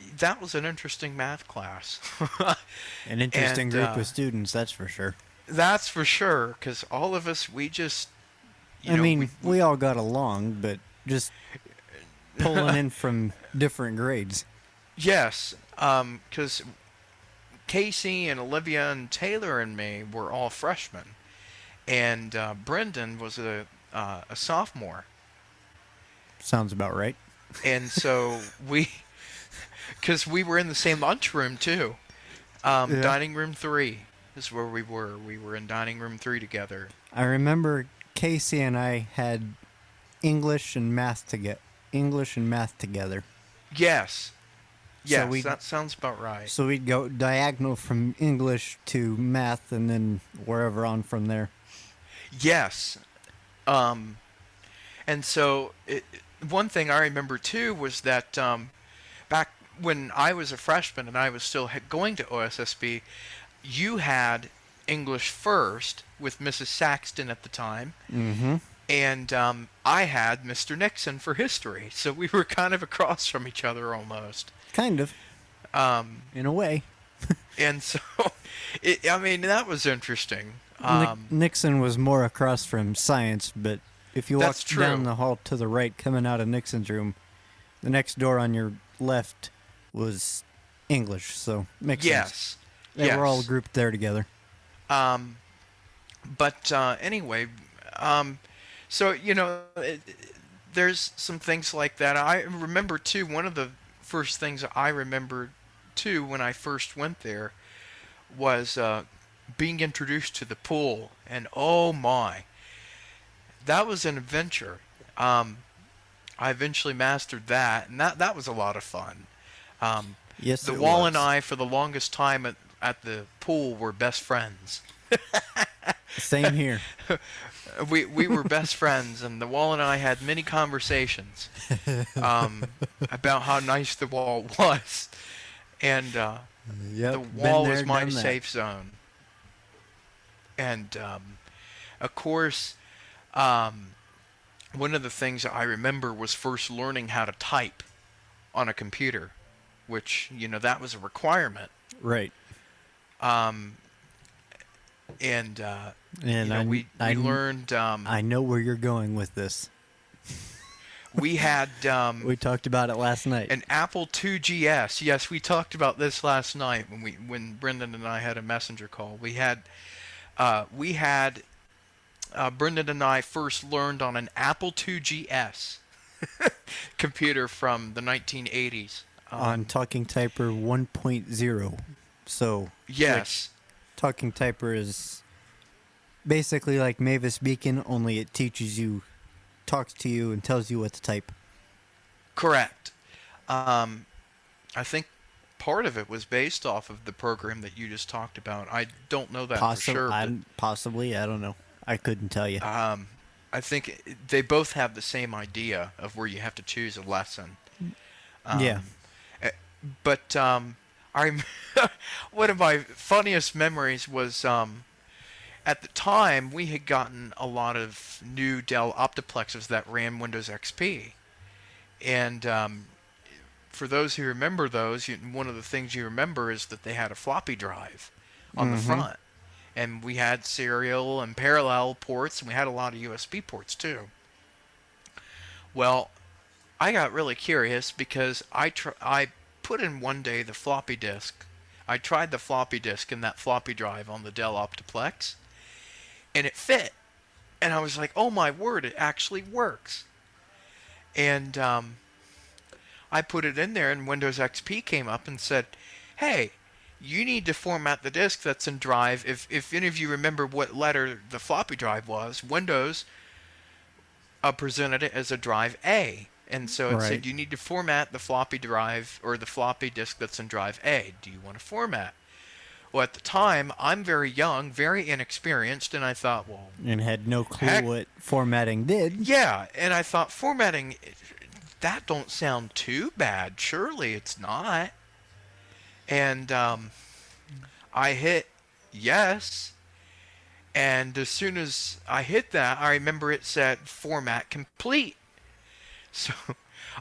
an interesting math class. An interesting group of students, that's for sure. That's for sure, because all of us, we just... we all got along, but just pulling in from different grades. Yes, because Casey and Olivia and Taylor and me were all freshmen, and Brendon was a sophomore. Sounds about right. And so because we were in the same lunchroom too, dining room 3 is where we were. We were in dining room 3 together. I remember Casey and I had English and math together. Yes. Yes, So that sounds about right. So we'd go diagonal from English to math and then wherever on from there. Yes. And so one thing I remember too was that back when I was a freshman and I was still going to OSSB, you had English first with Mrs. Saxton at the time, Mm-hmm. and I had Mr. Nixon for history. So we were kind of across from each other almost. Kind of, in a way. And so, I mean, that was interesting. Nixon was more across from science, but if you That's walked true. down the hall to the right, coming out of Nixon's room, the next door on your left was English, so makes sense. Yes. They yes. were all grouped there together. But anyway, so, there's some things like that. I remember, too, one of the first things I remembered, too, when I first went there was being introduced to the pool. And, oh, my. That was an adventure. I eventually mastered that, and that was a lot of fun. Yes, The it Wall was. and I, for the longest time at the pool, were best friends. Same here. We were best friends, and the Wall and I had many conversations about how nice the Wall was, and Yep, the been Wall there, was my done that. safe zone. And of course, one of the things that I remember was first learning how to type on a computer, which that was a requirement. Right. And And we learned. I know where you're going with this. We had We talked about it last night. an Apple IIgs. Yes, we talked about this last night when Brendon and I had a messenger call. We had Brendon and I first learned on an Apple IIgs computer from the 1980s. On Talking Typer 1.0. So, Yes. Talking Typer is basically like Mavis Beacon, only it teaches you, talks to you, and tells you what to type. Correct. I think part of it was based off of the program that you just talked about. I don't know that for sure. But, Possibly, I don't know. I couldn't tell you. I think they both have the same idea of where you have to choose a lesson. Yeah. But one of my funniest memories was at the time we had gotten a lot of new Dell Optiplexes that ran Windows XP. And for those who remember those, one of the things you remember is that they had a floppy drive on the front. And we had serial and parallel ports, and we had a lot of USB ports too. Well, I got really curious because I put in one day the floppy disk. I tried the floppy disk in that floppy drive on the Dell Optiplex, and it fit. And I was like, oh my word, it actually works. And I put it in there, and Windows XP came up and said, hey, you need to format the disk that's in drive. If any of you remember what letter the floppy drive was, Windows presented it as a drive A. And so it said, you need to format the floppy drive or the floppy disk that's in drive A. Do you want to format? Well, at the time, I'm very young, very inexperienced, and I thought, well... And had no clue heck, what formatting did. Yeah, and I thought, formatting, that don't sound too bad. Surely it's not. And I hit yes, and as soon as I hit that, I remember it said format complete. So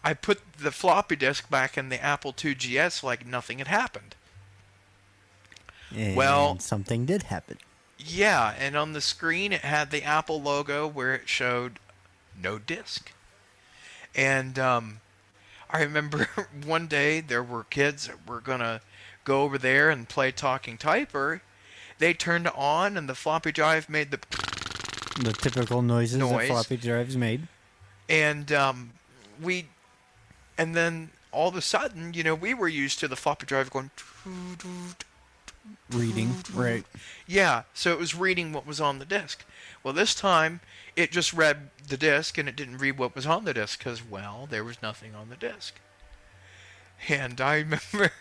I put the floppy disk back in the Apple IIgs like nothing had happened. And Well- something did happen. Yeah, and on the screen it had the Apple logo where it showed no disk. And I remember one day there were kids that were going to go over there and play Talking Typer. They turned it on and the floppy drive made the... The typical noises that Noise. floppy drives made. And and then all of a sudden, we were used to the floppy drive going... Reading, right. Yeah, so it was reading what was on the disk. Well, this time, it just read the disk, and it didn't read what was on the disk, because, well, there was nothing on the disk. And I remember,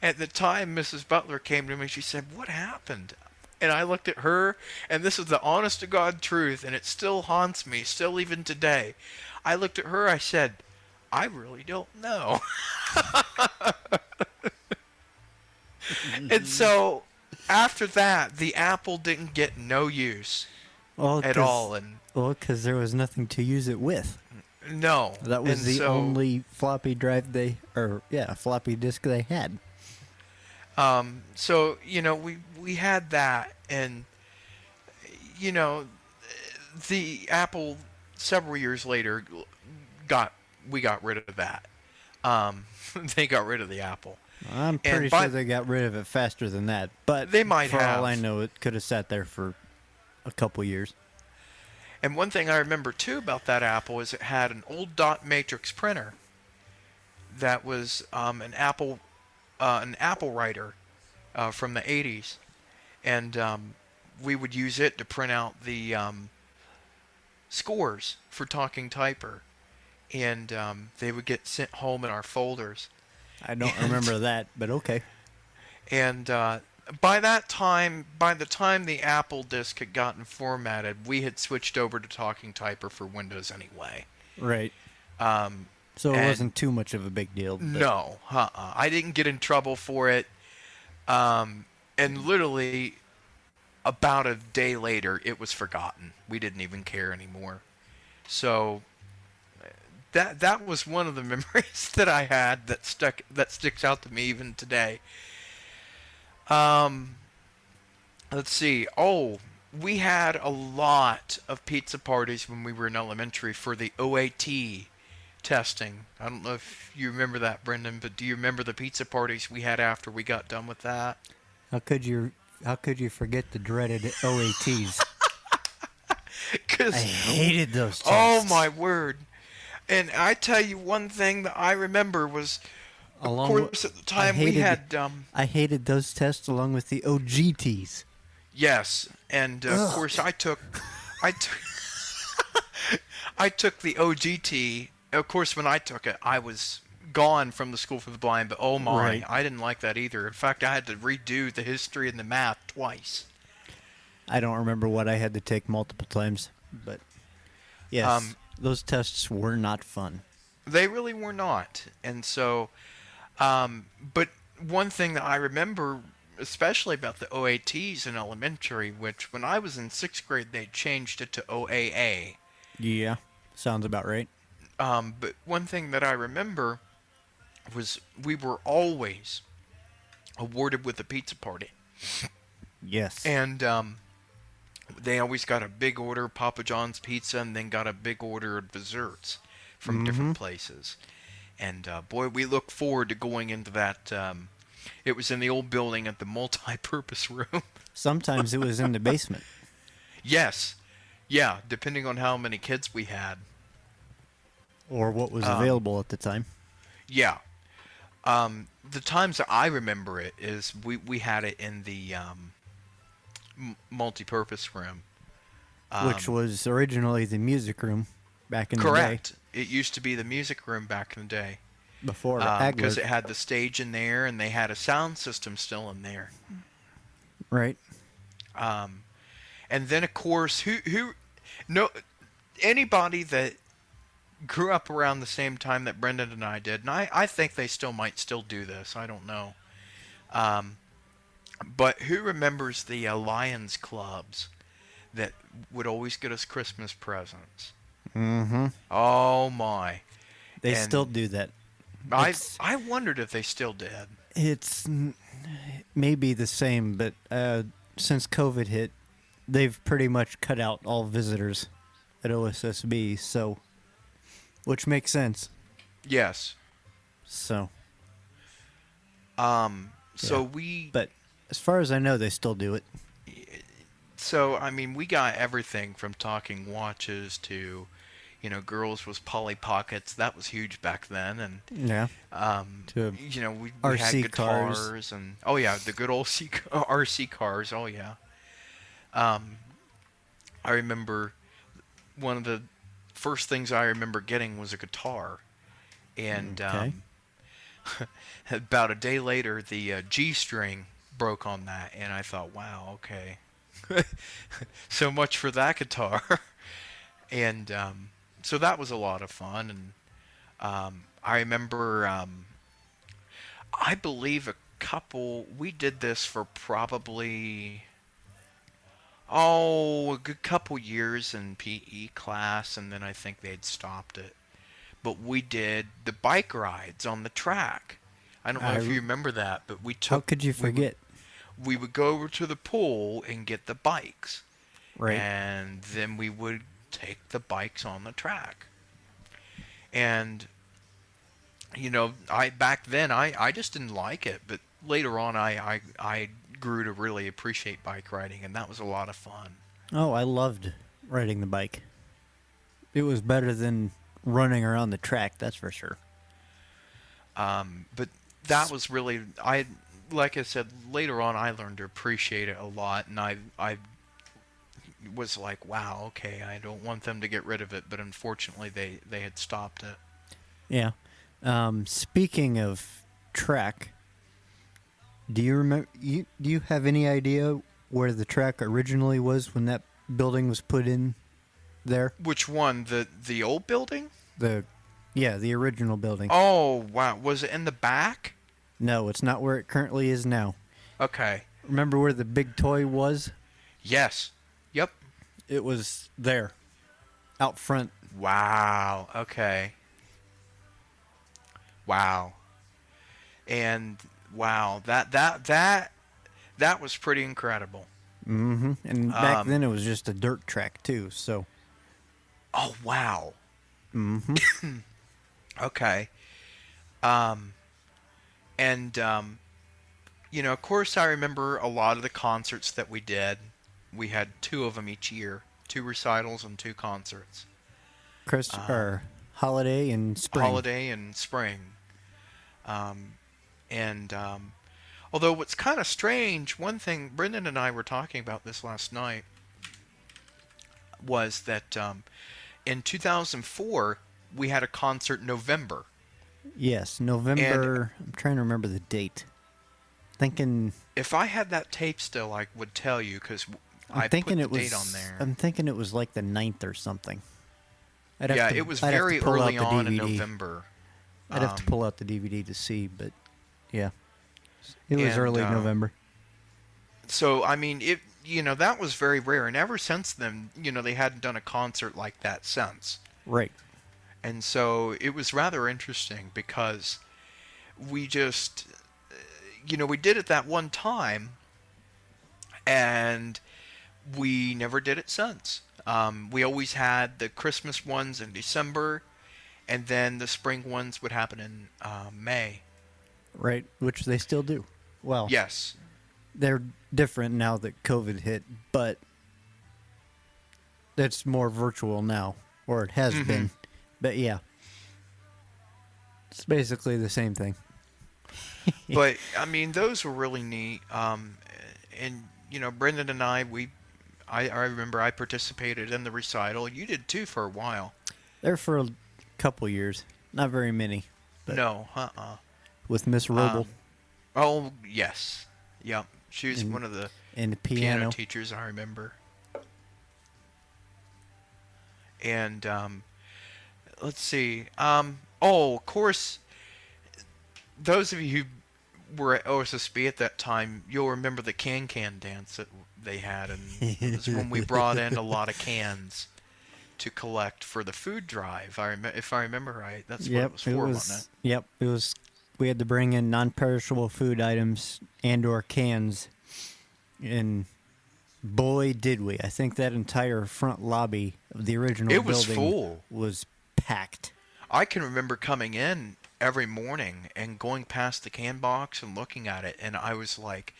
at the time, Mrs. Butler came to me, she said, what happened? And I looked at her, and this is the honest to God truth, and it still haunts me, still even today. I looked at her, I said, I really don't know. And so after that, the apple didn't get no use at all. And Well, because there was nothing to use it with. no. That was And the so, only floppy drive floppy disk they had. So, we had that, and, the Apple several years later we got rid of that. They got rid of the Apple. I'm pretty sure they got rid of it faster than that, but They might for have. all I know, it could have sat there for a couple years. And one thing I remember too about that Apple is it had an old dot matrix printer that was an Apple writer from the 80s, and we would use it to print out the scores for Talking Typer, and they would get sent home in our folders. I don't remember that, but okay. And by the time the Apple disk had gotten formatted, we had switched over to Talking Typer for Windows anyway. Right. So it and wasn't too much of a big deal. But No, I didn't get in trouble for it. And literally, about a day later, it was forgotten. We didn't even care anymore. So that was one of the memories that I had that sticks out to me even today. Let's see. Oh, we had a lot of pizza parties when we were in elementary for the OAT testing. I don't know if you remember that, Brendon, but do you remember the pizza parties we had after we got done with that? How could you forget the dreaded OATs? I hated those tests. Oh my word. And I tell you one thing that I remember was, of course, at the time we had I hated those tests along with the OGTs. Yes, and of course I took I took the OGT. Of course, when I took it, I was gone from the School for the Blind, but oh my, Right. I didn't like that either. In fact, I had to redo the history and the math twice. I don't remember what I had to take multiple times, but yes, those tests were not fun. They really were not. And so, but one thing that I remember, especially about the OATs in elementary, which when I was in 6th grade, they changed it to OAA. Yeah, sounds about right. But one thing that I remember was we were always awarded with a pizza party. Yes. And they always got a big order of Papa John's pizza and then got a big order of desserts from different places. And boy, we look forward to going into that. It was in the old building at the multi-purpose room. Sometimes it was in the basement. Yes. Yeah, depending on how many kids we had. Or what was available at the time. Yeah. The times that I remember it is we had it in the multi-purpose room. Which was originally the music room back in the day. Correct. It used to be the music room back in the day. Before Because Agler. it had the stage in there and they had a sound system still in there. Right. And then of course, anybody that grew up around the same time that Brendon and I did, and I think they might still do this, I don't know. But who remembers the Lions clubs that would always get us Christmas presents? Mm-hmm. Oh my. They And still do that. I wondered if they still did. It's maybe the same, but since COVID hit, they've pretty much cut out all visitors at OSSB, so which makes sense. Yes. So. So Yeah. But as far as I know, they still do it. So I mean, we got everything from talking watches to, girls was Polly Pockets. That was huge back then, and Yeah. To we RC had cars. guitars and the good old RC cars. Oh yeah. I remember one of the first things I remember getting was a guitar, and Okay. about a day later, the G string broke on that, and I thought, wow, okay, So much for that guitar. And so that was a lot of fun. And I remember, I believe we did this for probably, a good couple years in PE class, and then I think they'd stopped it. But we did the bike rides on the track. I don't know if you remember that, but we took. How could you forget? We would go over to the pool and get the bikes. Right. And then we would take the bikes on the track. And back then I just didn't like it, but later on I grew to really appreciate bike riding, and that was a lot of fun. Oh, I loved riding the bike. It was better than running around the track, that's for sure. But that was really, like I said, later on I learned to appreciate it a lot, and I was like, wow, okay, I don't want them to get rid of it, but unfortunately they had stopped it. Yeah. Speaking of track, do you remember? Do you have any idea where the track originally was when that building was put in there? Which one? The old building? The original building. Oh wow, was it in the back? No, it's not where it currently is now. Okay. Remember where the big toy was? Yes. Yep. It was there, out front. Wow. Okay. Wow. And wow, that was pretty incredible. Mm-hmm. And back then it was just a dirt track too. So. Oh wow. Mm-hmm. Okay. Of course, I remember a lot of the concerts that we did. We had 2 of them each year, 2 recitals and 2 concerts. Holiday and spring. Holiday and spring. Although what's kind of strange, one thing, Brendon and I were talking about this last night, was that in 2004, we had a concert in November. Yes, November. I'm trying to remember the date. Thinking. If I had that tape still, I would tell you, because I put the date on there. I'm thinking it was like the 9th or something. It was very early on in November. I'd have to pull out the DVD to see, but yeah. It was early November. So, I mean, that was very rare. And ever since then, they hadn't done a concert like that since. Right. And so it was rather interesting because we just, we did it that one time and we never did it since. We always had the Christmas ones in December, and then the spring ones would happen in May. Right, which they still do. Well, yes. They're different now that COVID hit, but it's more virtual now, or it has been. But yeah, it's basically the same thing. But, I mean, those were really neat. And, Brendon and I remember I participated in the recital. You did too for a while. There for a couple years. Not very many. But no, with Miss Roble. Oh, yes. Yep. She was one of the piano teachers, I remember. And, let's see. Of course, those of you who were at OSSB at that time, you'll remember the can dance that they had, and it was when we brought in a lot of cans to collect for the food drive. If I remember right, that's what it was for, wasn't it? Yep, it was. We had to bring in non-perishable food items and/or cans, and boy, did we! I think that entire front lobby of the original building was full. Was packed. I can remember coming in every morning and going past the can box and looking at it, and I was like,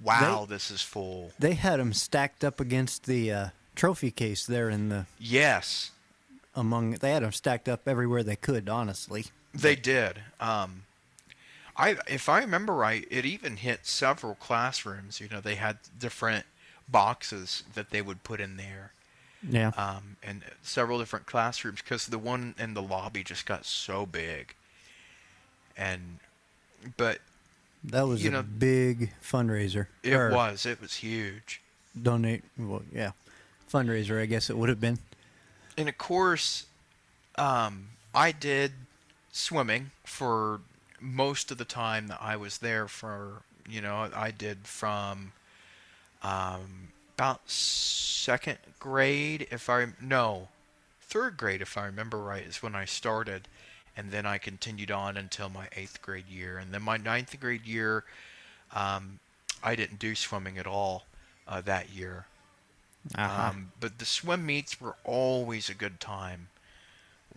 wow, this is full. They had them stacked up against the trophy case there in the... Yes. They had them stacked up everywhere they could, honestly. They did. If I remember right, it even hit several classrooms. They had different boxes that they would put in there. Yeah. And several different classrooms, because the one in the lobby just got so big. But that was a big fundraiser. It was huge. donate. Well, yeah, fundraiser, I guess it would have been. And of course, I did swimming for most of the time that I was there. I did from about second grade, third grade, if I remember right, is when I started. And then I continued on until my 8th grade year. And then my 9th grade year, I didn't do swimming at all that year. Uh-huh. But the swim meets were always a good time.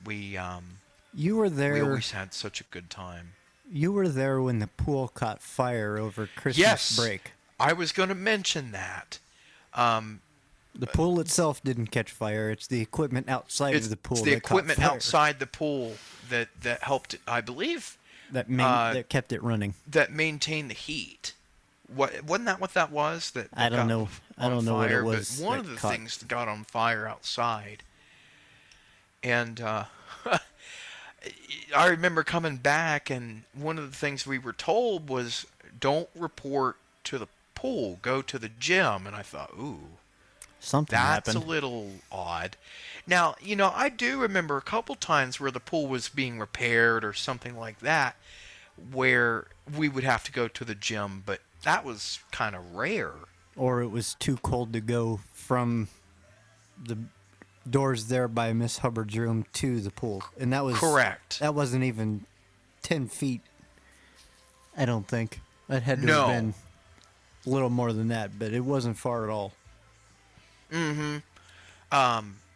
You were We there. always had such a good time. You were there when the pool caught fire over Christmas Yes, break. I was going to mention that. The pool itself didn't catch fire. It's the equipment outside It's of the pool the that equipment caught fire. outside the pool that helped, I believe, that kept it running. that maintained the heat. Wasn't that what that was? That I don't got know. I on don't know what it fire? was But one that of the caught- things that got on fire outside, and I remember coming back, and one of the things we were told was, "Don't report to the pool. Go to the gym." And I thought, "Ooh, Something that's a happened. little odd." Now, I do remember a couple times where the pool was being repaired or something like that, where we would have to go to the gym, but that was kind of rare. Or it was too cold to go from the doors there by Miss Hubbard's room to the pool. And that was Correct. That wasn't even 10 feet, I don't think. That had to No. have been a little more than that, but it wasn't far at all.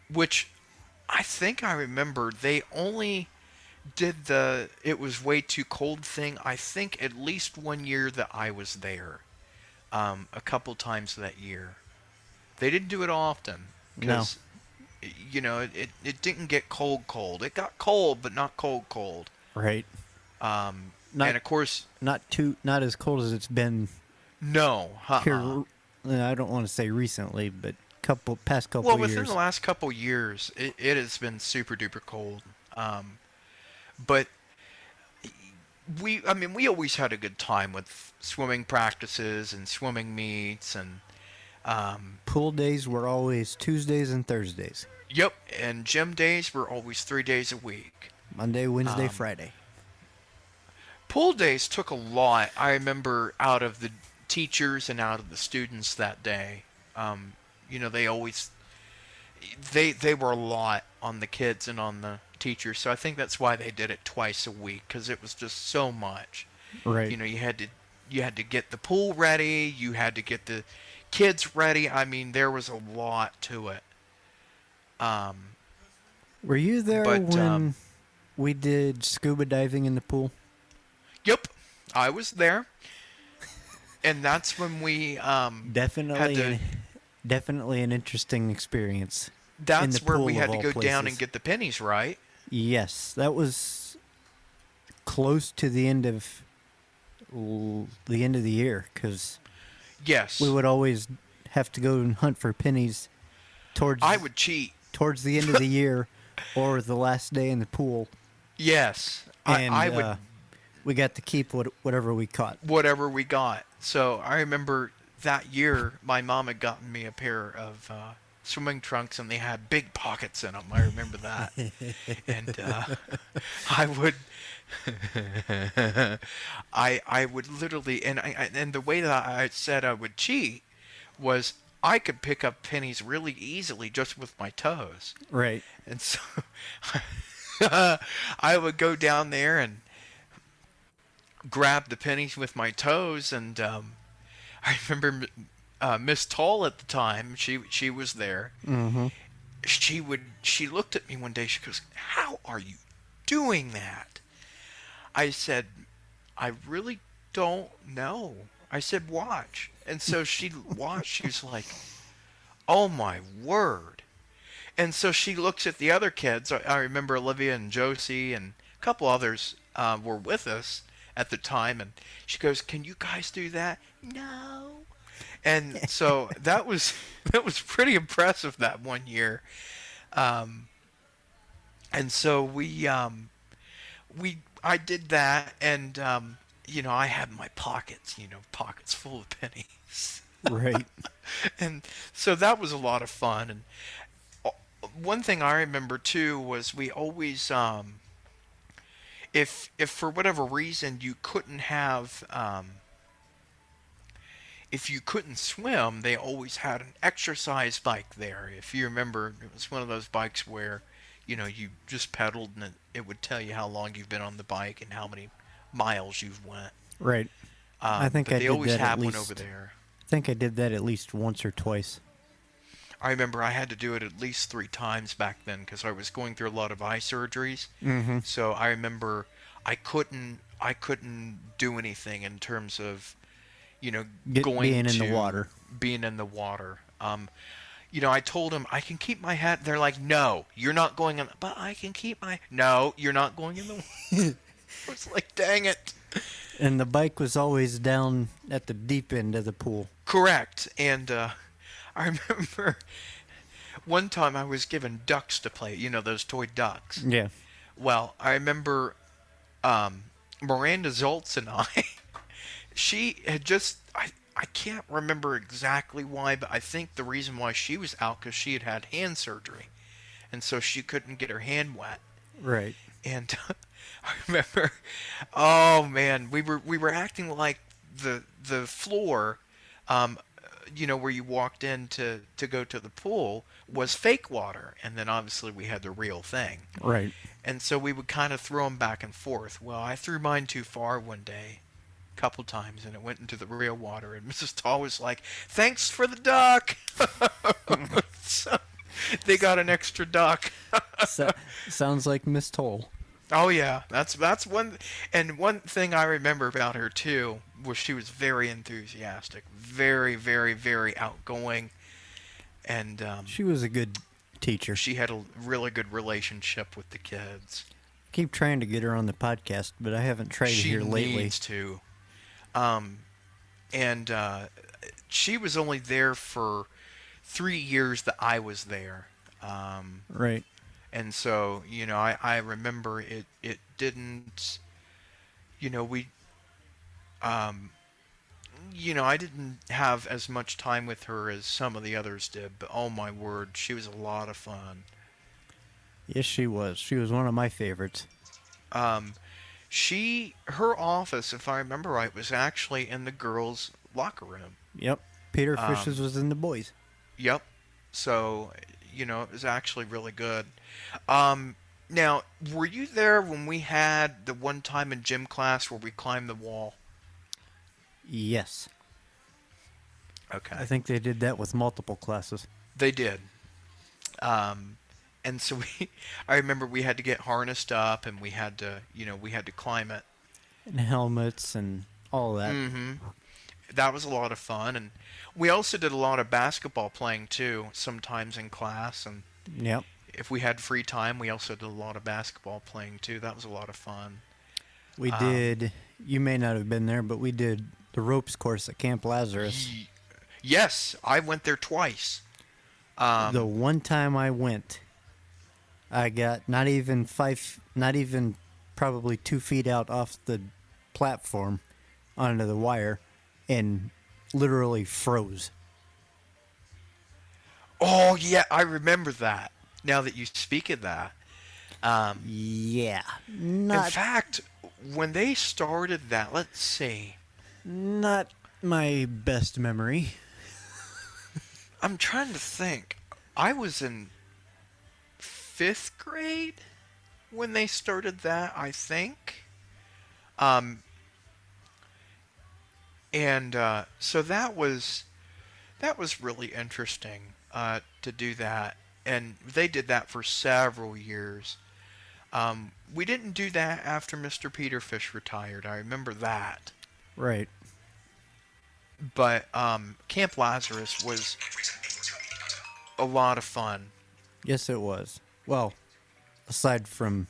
Which I think I remember they only did the "it was way too cold" thing, I think at least one year that I was there. A couple times that year. They didn't do it often. No. Because, it didn't get cold. It got cold, but not cold. Right. Not- And of course, Not as cold as it's been no. here. I don't want to say recently, but past couple Well, within years. the last couple years, it has been super duper cold. But we always had a good time with swimming practices and swimming meets, and Pool days were always Tuesdays and Thursdays. yep, and gym days were always 3 days a week. Monday, Wednesday, Friday. Pool days took a lot, I remember, out of the teachers and out of the students that day. They always they were a lot on the kids and on the teachers, so I think that's why they did it twice a week, because it was just so much. Right. You had to get the pool ready, you had to get the kids ready. I mean, there was a lot to it. Were you there but, when we did scuba diving in the pool? Yep, I was there, and that's when we Definitely, definitely an interesting experience. in that's the where pool we of had to all go down places. and get the pennies, right? Yes, that was close to the end of the year, because Yes. we would always have to go and hunt for pennies towards I would cheat. towards the end of the year or the last day in the pool. Yes. And I would we got to keep whatever we caught. whatever we got. So I remember that year my mom had gotten me a pair of swimming trunks, and they had big pockets in them. I remember that. And I would I would literally, and the way that I said I would cheat was I could pick up pennies really easily just with my toes. Right. And so I would go down there and grab the pennies with my toes, and I remember Miss Tall at the time. She was there. Mm-hmm. She looked at me one day. She goes, "How are you doing that?" I said, "I really don't know." I said, "Watch." And so she watched. She was like, "Oh my word." And so she looks at the other kids. I remember Olivia and Josie and a couple others were with us at the time, and she goes, "Can you guys do that?" "No." And so that was pretty impressive that one year. And so I did that, and I had my pockets, pockets full of pennies. Right. And so that was a lot of fun. And one thing I remember too was we always, if for whatever reason you couldn't have, if you couldn't swim, they always had an exercise bike there. If you remember, it was one of those bikes where, you just pedaled and it would tell you how long you've been on the bike and how many miles you've went. Right. I think But I they did always that at have one least. over there. I think I did that at least once or twice. I remember I had to do it at least 3 times back then because I was going through a lot of eye surgeries. Mm-hmm. So I remember I couldn't do anything in terms of, going Being in the to water. being in the water. I told them I can keep my hat. They're like, no, you're not going in. But I can keep my. No, you're not going in the water. I was like, dang it. And the bike was always down at the deep end of the pool. Correct. And I remember one time I was given ducks to play. Those toy ducks. Yeah. Well, I remember Miranda Zoltz and I. She had just. I can't remember exactly why, but I think the reason why she was out because she had had hand surgery, and so she couldn't get her hand wet. Right. And I remember, oh man, we were acting like the floor, where you walked in to go to the pool was fake water, and then obviously we had the real thing. Right. And so we would kind of throw them back and forth. Well, I threw mine too far one day, a couple times, and it went into the real water. And Mrs. Tall was like, "Thanks for the duck." So they got an extra duck. Sounds like Miss Toll. Oh yeah, that's one. And one thing I remember about her too was she was very enthusiastic, very, very, very outgoing, and She was a good teacher. she had a really good relationship with the kids. Keep trying to get her on the podcast, but I haven't tried it She here lately. needs to. And she was only there for 3 years that I was there. Right. And so, I remember it didn't, we, I didn't have as much time with her as some of the others did, but oh my word, she was a lot of fun. Yes, she was. She was one of my favorites. Her office, if I remember right, was actually in the girls' locker room. Yep. Peter Fish's was in the boys. Yep. So, it was actually really good. Now, were you there when we had the one time in gym class where we climbed the wall? Yes. Okay. I think they did that with multiple classes. They did. And so I remember we had to get harnessed up and we had to climb it. And helmets and all that. Mm-hmm. That was a lot of fun. And we also did a lot of basketball playing too, sometimes in class. And Yep. if we had free time, we also did a lot of basketball playing too. That was a lot of fun. We did, you may not have been there, but we did the ropes course at Camp Lazarus. Yes, I went there twice. The one time I went, I got not even probably 2 feet out off the platform onto the wire and literally froze. Oh, yeah, I remember that. Now that you speak of that. Yeah. In fact, when they started that, let's see. Not my best memory. I'm trying to think. I was in 5th grade when they started that, I think. So that was really interesting to do that, and they did that for several years. We didn't do that after Mr. Peter Fish retired. I remember that. Right. But Camp Lazarus was a lot of fun. Yes, it was. Well, aside from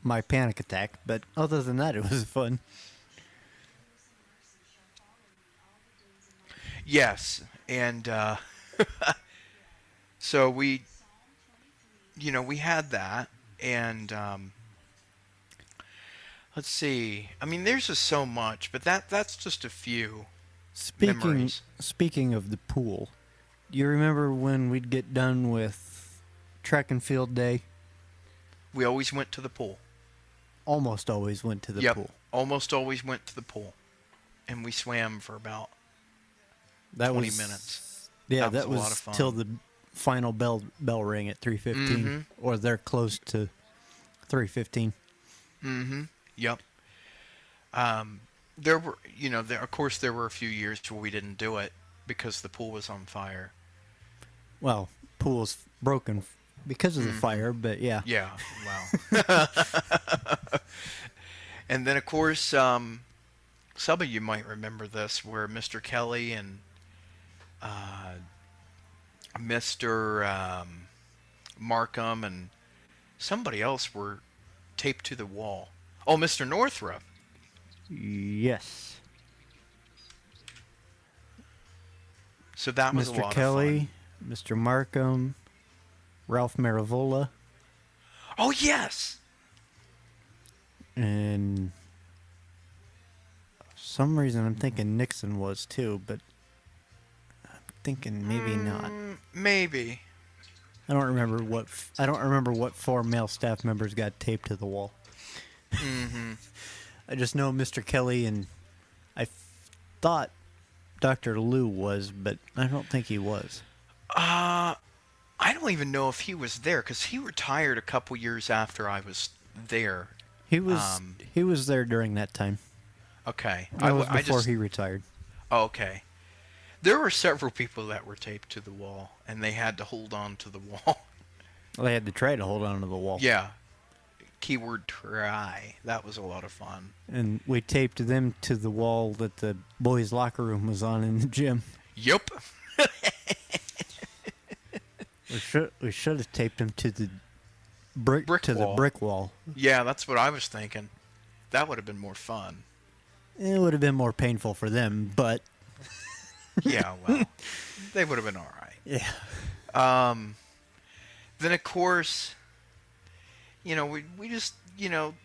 my panic attack, but other than that, it was fun. Yes, and so we had that, and let's see. I mean, there's just so much, but that's just a few. memories. Speaking of the pool, you remember when we'd get done with track and field day? We always went to the pool. Almost always went to the Yep, pool. almost always went to the pool. And we swam for about That 20 was, minutes. Yeah, That that was a was lot of fun. till the final bell ring at 3:15, or they're close to 3:15. Yep. There were, of course there were a few years where we didn't do it because the pool was on fire. Well, pool's broken because of the fire, but yeah. Yeah, wow. And then, of course, some of you might remember this, where Mr. Kelly and Mr. Markham and somebody else were taped to the wall. Oh, Mr. Northrup. Yes. So that was a Mr. lot Kelly, of Mr. Markham, Ralph Marivola, fun. Oh, yes. and some reason I'm thinking Nixon was too, but I'm thinking maybe not. Maybe. I don't remember what 4 male staff members got taped to the wall. I just know Mr. Kelly, and I thought Dr. Lou was, but I don't think he was. I don't even know if he was there, because he retired a couple years after I was there. He was there during that time. Okay. That was before he retired. Oh, okay. There were several people that were taped to the wall, and they had to hold on to the wall. Well, they had to try to hold on to the wall. Yeah. Keyword try. That was a lot of fun. And we taped them to the wall that the boys' locker room was on in the gym. Yup. We should have taped them to the brick Brick to wall. the brick wall. Yeah, that's what I was thinking. That would have been more fun. It would have been more painful for them, but Yeah, well, they would have been all right. yeah. Then, of course, we just,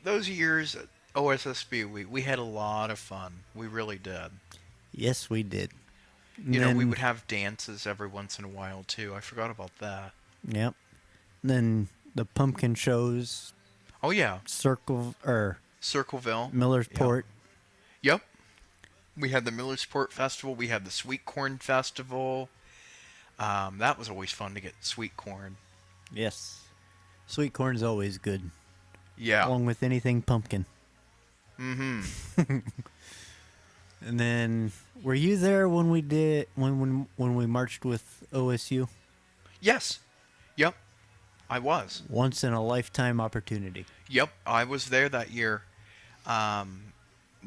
those years at OSSB, we had a lot of fun. We really did. Yes, we did. We would have dances every once in a while, too. I forgot about that. Yep. Then the pumpkin shows, Oh, yeah. Circleville, Yep. Millersport. Yep. We had the Millersport Festival. We had the Sweet Corn Festival. That was always fun to get sweet corn. Yes. Sweet corn's always good, Yeah. along with anything pumpkin. Mm-hmm. And then, were you there when we did when we marched with OSU? Yes. Yep. I was. Once in a lifetime opportunity. Yep. I was there that year.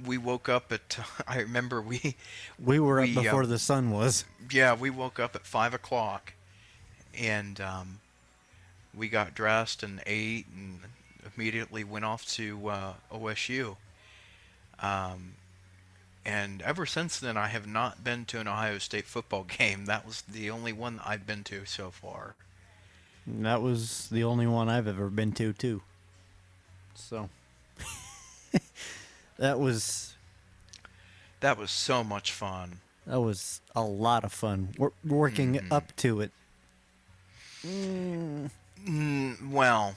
We woke up at, I remember we were up before the sun was. Yeah, we woke up at 5 o'clock, and we got dressed and ate and immediately went off to OSU. And ever since then, I have not been to an Ohio State football game. That was the only one I've been to so far. And that was the only one I've ever been to, too. So, that was so much fun. That was a lot of fun. Working up to it. Well,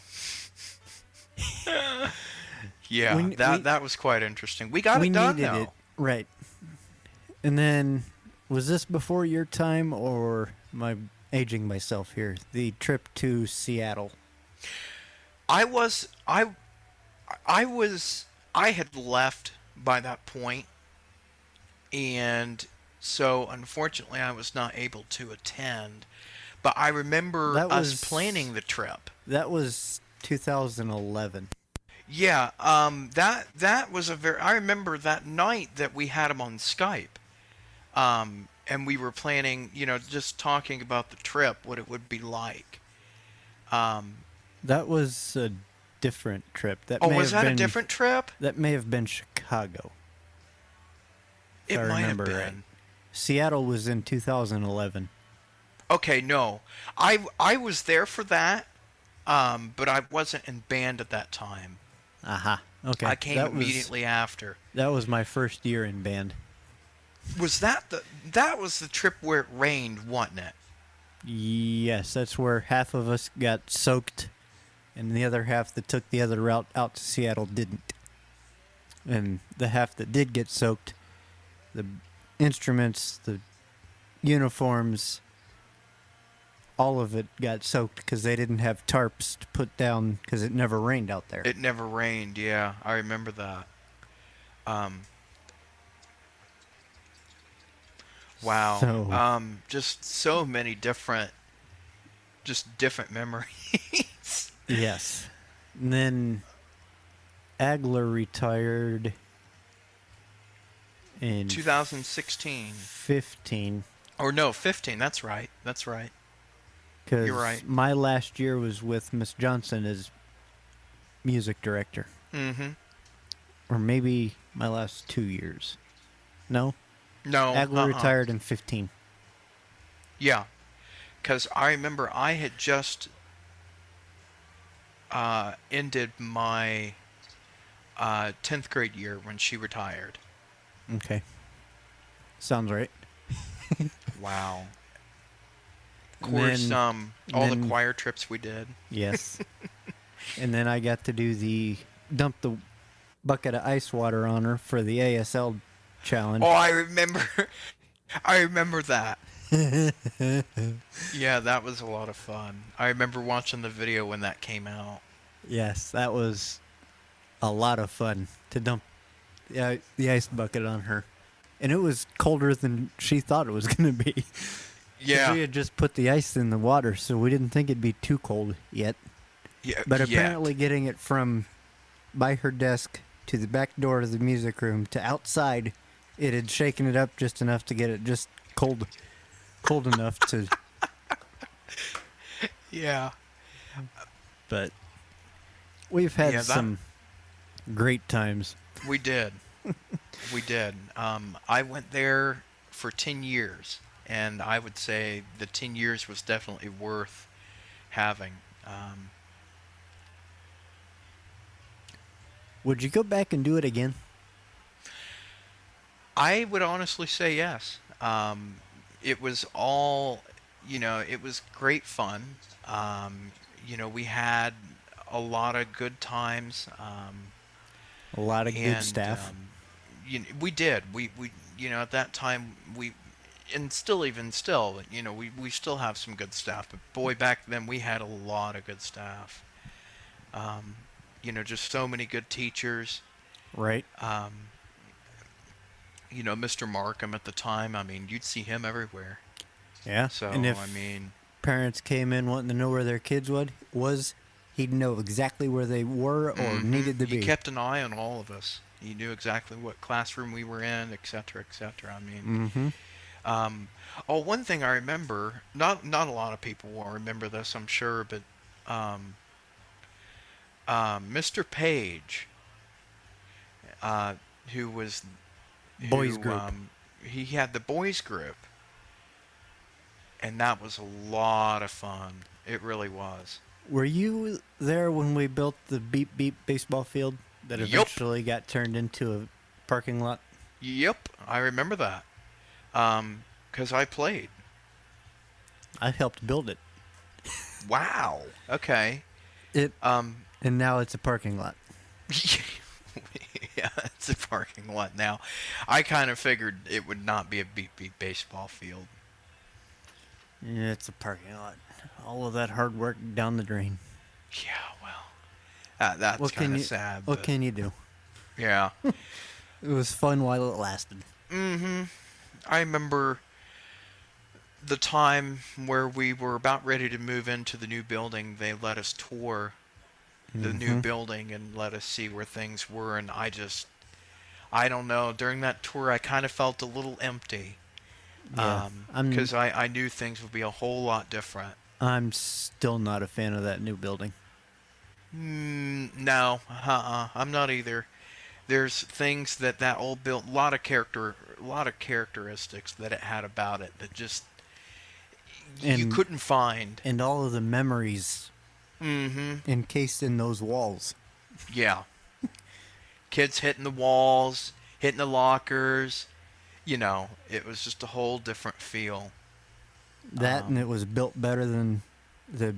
yeah, that was quite interesting. We got it done, needed though. it, right? And then, was this before your time, or am I aging myself here? The trip to Seattle. I had left by that point, and so unfortunately I was not able to attend. But I remember us planning the trip. That was 2011. Yeah, that was I remember that night that we had him on Skype, and we were planning, just talking about the trip, what it would be like. That was a different trip. Was that a different trip? That may have been Chicago. It might have been. Right. Seattle was in 2011. Okay, no. I was there for that, but I wasn't in band at that time. Aha. Okay. I came immediately after. That was my first year in band. Was that was the trip where it rained, wasn't it? Yes, that's where half of us got soaked, and the other half that took the other route out to Seattle didn't. And the half that did get soaked, the instruments, the uniforms, all of it got soaked because they didn't have tarps to put down because it never rained out there. It never rained, yeah. I remember that. Wow. So- Just so many different memories. Yes. And then Agler retired in 2016. 15. Or no, 15. That's right. That's right. Because You're right. my last year was with Miss Johnson as music director. Mm-hmm. Or maybe my last 2 years. No? No. Agler retired in 15. Yeah. Because I remember I had just ended my 10th grade year when she retired. Okay. Sounds right. Wow. Of And course, then- all the then- choir trips we did. Yes. And then I got to do dump the bucket of ice water on her for the ASL challenge. Oh, I remember. I remember that. Yeah, that was a lot of fun. I remember watching the video when that came out. Yes, that was a lot of fun to dump the ice bucket on her. And it was colder than she thought it was going to be. Yeah. We had just put the ice in the water, so we didn't think it'd be too cold yet. Yeah. But yet. apparently getting it from by her desk to the back door of the music room to outside, it had shaken it up just enough to get it just cold enough to... Yeah. But we've had Yeah, that- some great times. We did. We did. I went there for 10 years, and I would say the 10 years was definitely worth having. Would you go back and do it again? I would honestly say yes. It was all, it was great fun. We had a lot of good times. A lot of good And, staff. We did. We at that time and still we still have some good staff. But boy, back then we had a lot of good staff. Just so many good teachers. Right. Mr. Markham at the time. I mean, you'd see him everywhere. Yeah. So and if I mean, parents came in wanting to know where their kids was, he'd know exactly where they were or needed to be. He kept an eye on all of us. He knew exactly what classroom we were in, et cetera, et cetera. I mean, one thing I remember, not a lot of people will remember this, I'm sure, but Mr. Page, Boys group. He had the boys group, and that was a lot of fun. It really was. Were you there when we built the Beep Beep baseball field that Yup. eventually got turned into a parking lot? Yep, I remember that. 'Cause I played. I helped build it. Wow. Okay. And now it's a parking lot. Yeah, it's a parking lot now. I kind of figured it would not be a beep beep baseball field. Yeah, it's a parking lot. All of that hard work down the drain. Yeah, well, that's kind of sad. What but can you do? yeah. It was fun while it lasted. I remember the time where we were about ready to move into the new building. They let us tour the new building and let us see where things were, and I don't know. During that tour, I kind of felt a little empty. Yeah, Because I knew things would be a whole lot different. I'm still not a fan of that new building. No, I'm not either. There's things that old built, a lot of characteristics that it had about it that just you And- couldn't find. And all of the memories encased in those walls. Yeah. Kids hitting the walls, hitting the lockers. it was just a whole different feel. That and it was built better than the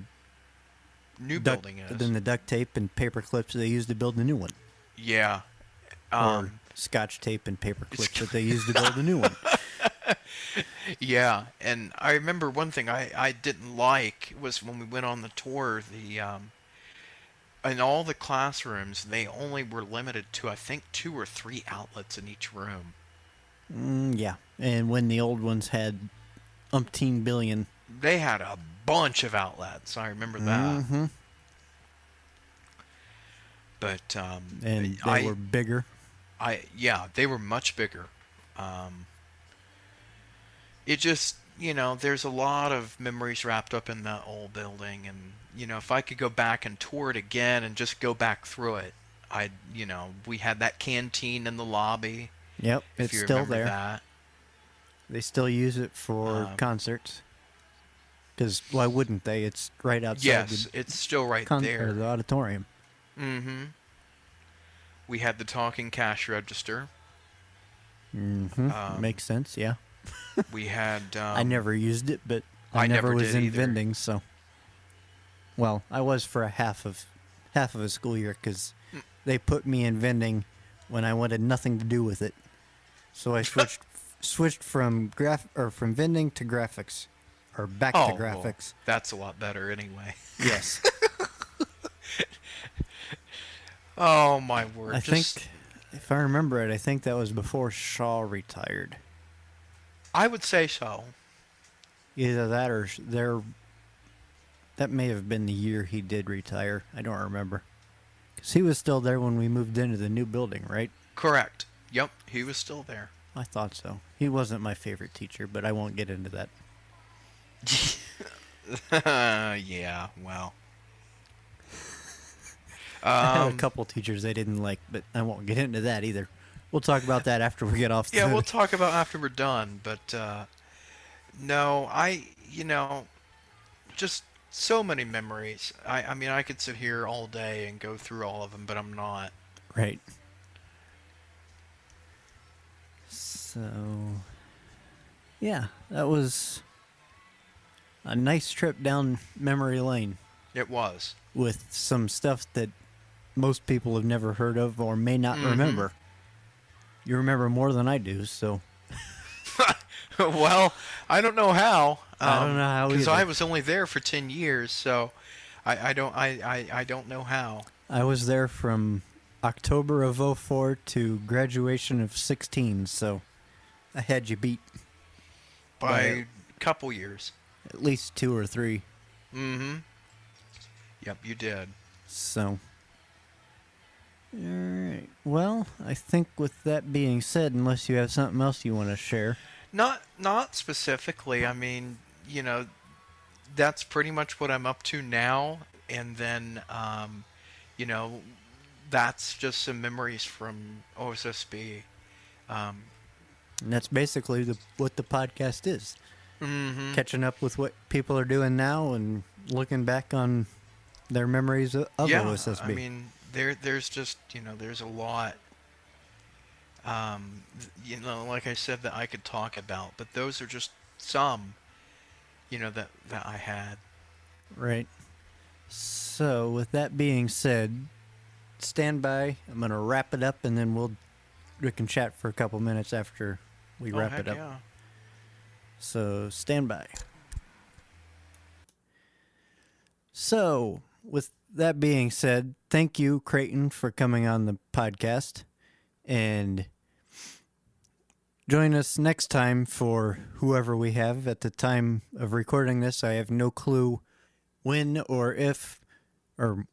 New building is. than the duct tape and paper clips they used to build the new one. Yeah. Or Scotch tape and paper clips that they used to build the new one. Yeah, and I remember one thing I didn't like was when we went on the tour, in all the classrooms, they only were limited to, I think, 2 or 3 outlets in each room. Yeah, and when the old ones had umpteen billion. They had a bunch of outlets. I remember that. Mm-hmm. But and they were bigger. Yeah, they were much bigger. It just, there's a lot of memories wrapped up in that old building, and if I could go back and tour it again and just go back through it, we had that canteen in the lobby. Yep, if it's you still remember there. That. They still use it for concerts. Because why wouldn't they? It's right outside. Yes, it's still right there. The auditorium. Mm-hmm. We had the talking cash register. Mm-hmm. Makes sense, yeah. We had... I never used it, but I never was did in either. vending, so... Well, I was for a half of a school year, because they put me in vending when I wanted nothing to do with it. So I switched from from vending to graphics. Or back to graphics. Well, that's a lot better anyway. Yes. Oh, my word. I think, if I remember it, I think that was before Shaw retired. I would say so. Either that or that may have been the year he did retire. I don't remember. Because he was still there when we moved into the new building, right? Correct. Yep, he was still there. I thought so. He wasn't my favorite teacher, but I won't get into that. Yeah, well. I had a couple teachers I didn't like, but I won't get into that either. We'll talk about that after we get off. Yeah, we'll talk about after we're done. But no, just so many memories. I mean, I could sit here all day and go through all of them, but I'm not. Right. So, yeah, that was a nice trip down memory lane. It was. With some stuff that most people have never heard of or may not remember. You remember more than I do, so. Well, I don't know how. I don't know how because either. I was only there for 10 years, so I don't know how. I was there from October of 04 to graduation of 16, so I had you beat. By a couple years. At least 2 or 3. Mm-hmm. Yep, you did. So. Alright. Well, I think with that being said, unless you have something else you want to share. Not specifically. I mean, that's pretty much what I'm up to now. And then, that's just some memories from OSSB. And that's basically what the podcast is. Mm-hmm. Catching up with what people are doing now and looking back on their memories of OSSB. I mean, there's just, there's a lot, like I said, that I could talk about. But those are just some, that I had. Right. So, with that being said, stand by. I'm going to wrap it up, and then we can chat for a couple minutes after we wrap it up. Yeah. So, stand by. So, with that being said, thank you, Crayton, for coming on the podcast. And join us next time for whoever we have. At the time of recording this, I have no clue when or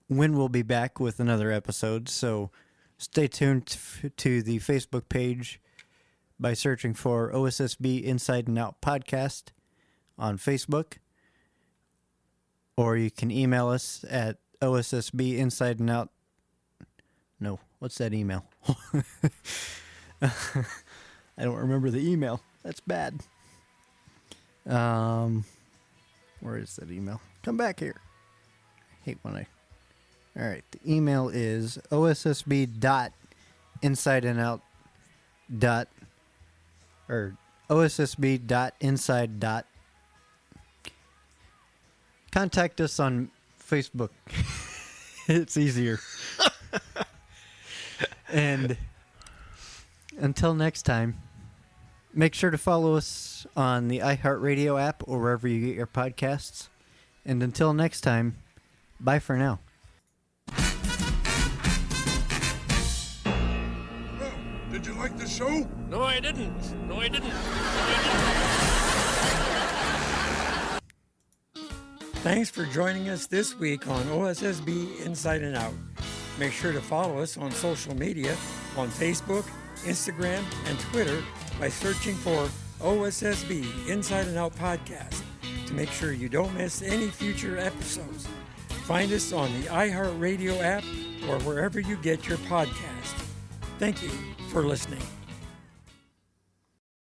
when we'll be back with another episode. So stay tuned to the Facebook page by searching for OSSB Inside and Out Podcast on Facebook. Or you can email us at OSSB Inside and Out. No, what's that email? I don't remember the email. That's bad. Where is that email? Come back here. I hate when I... All right, the email is OSSB.insideandout. or OSSB.inside. Contact us on Facebook. It's easier. And until next time, make sure to follow us on the iHeartRadio app or wherever you get your podcasts. And until next time, bye for now. Well, did you like the show? No, I didn't. Thanks for joining us this week on OSSB Inside and Out. Make sure to follow us on social media on Facebook, Instagram, and Twitter by searching for OSSB Inside and Out Podcast to make sure you don't miss any future episodes. Find us on the iHeartRadio app or wherever you get your podcasts. Thank you for listening.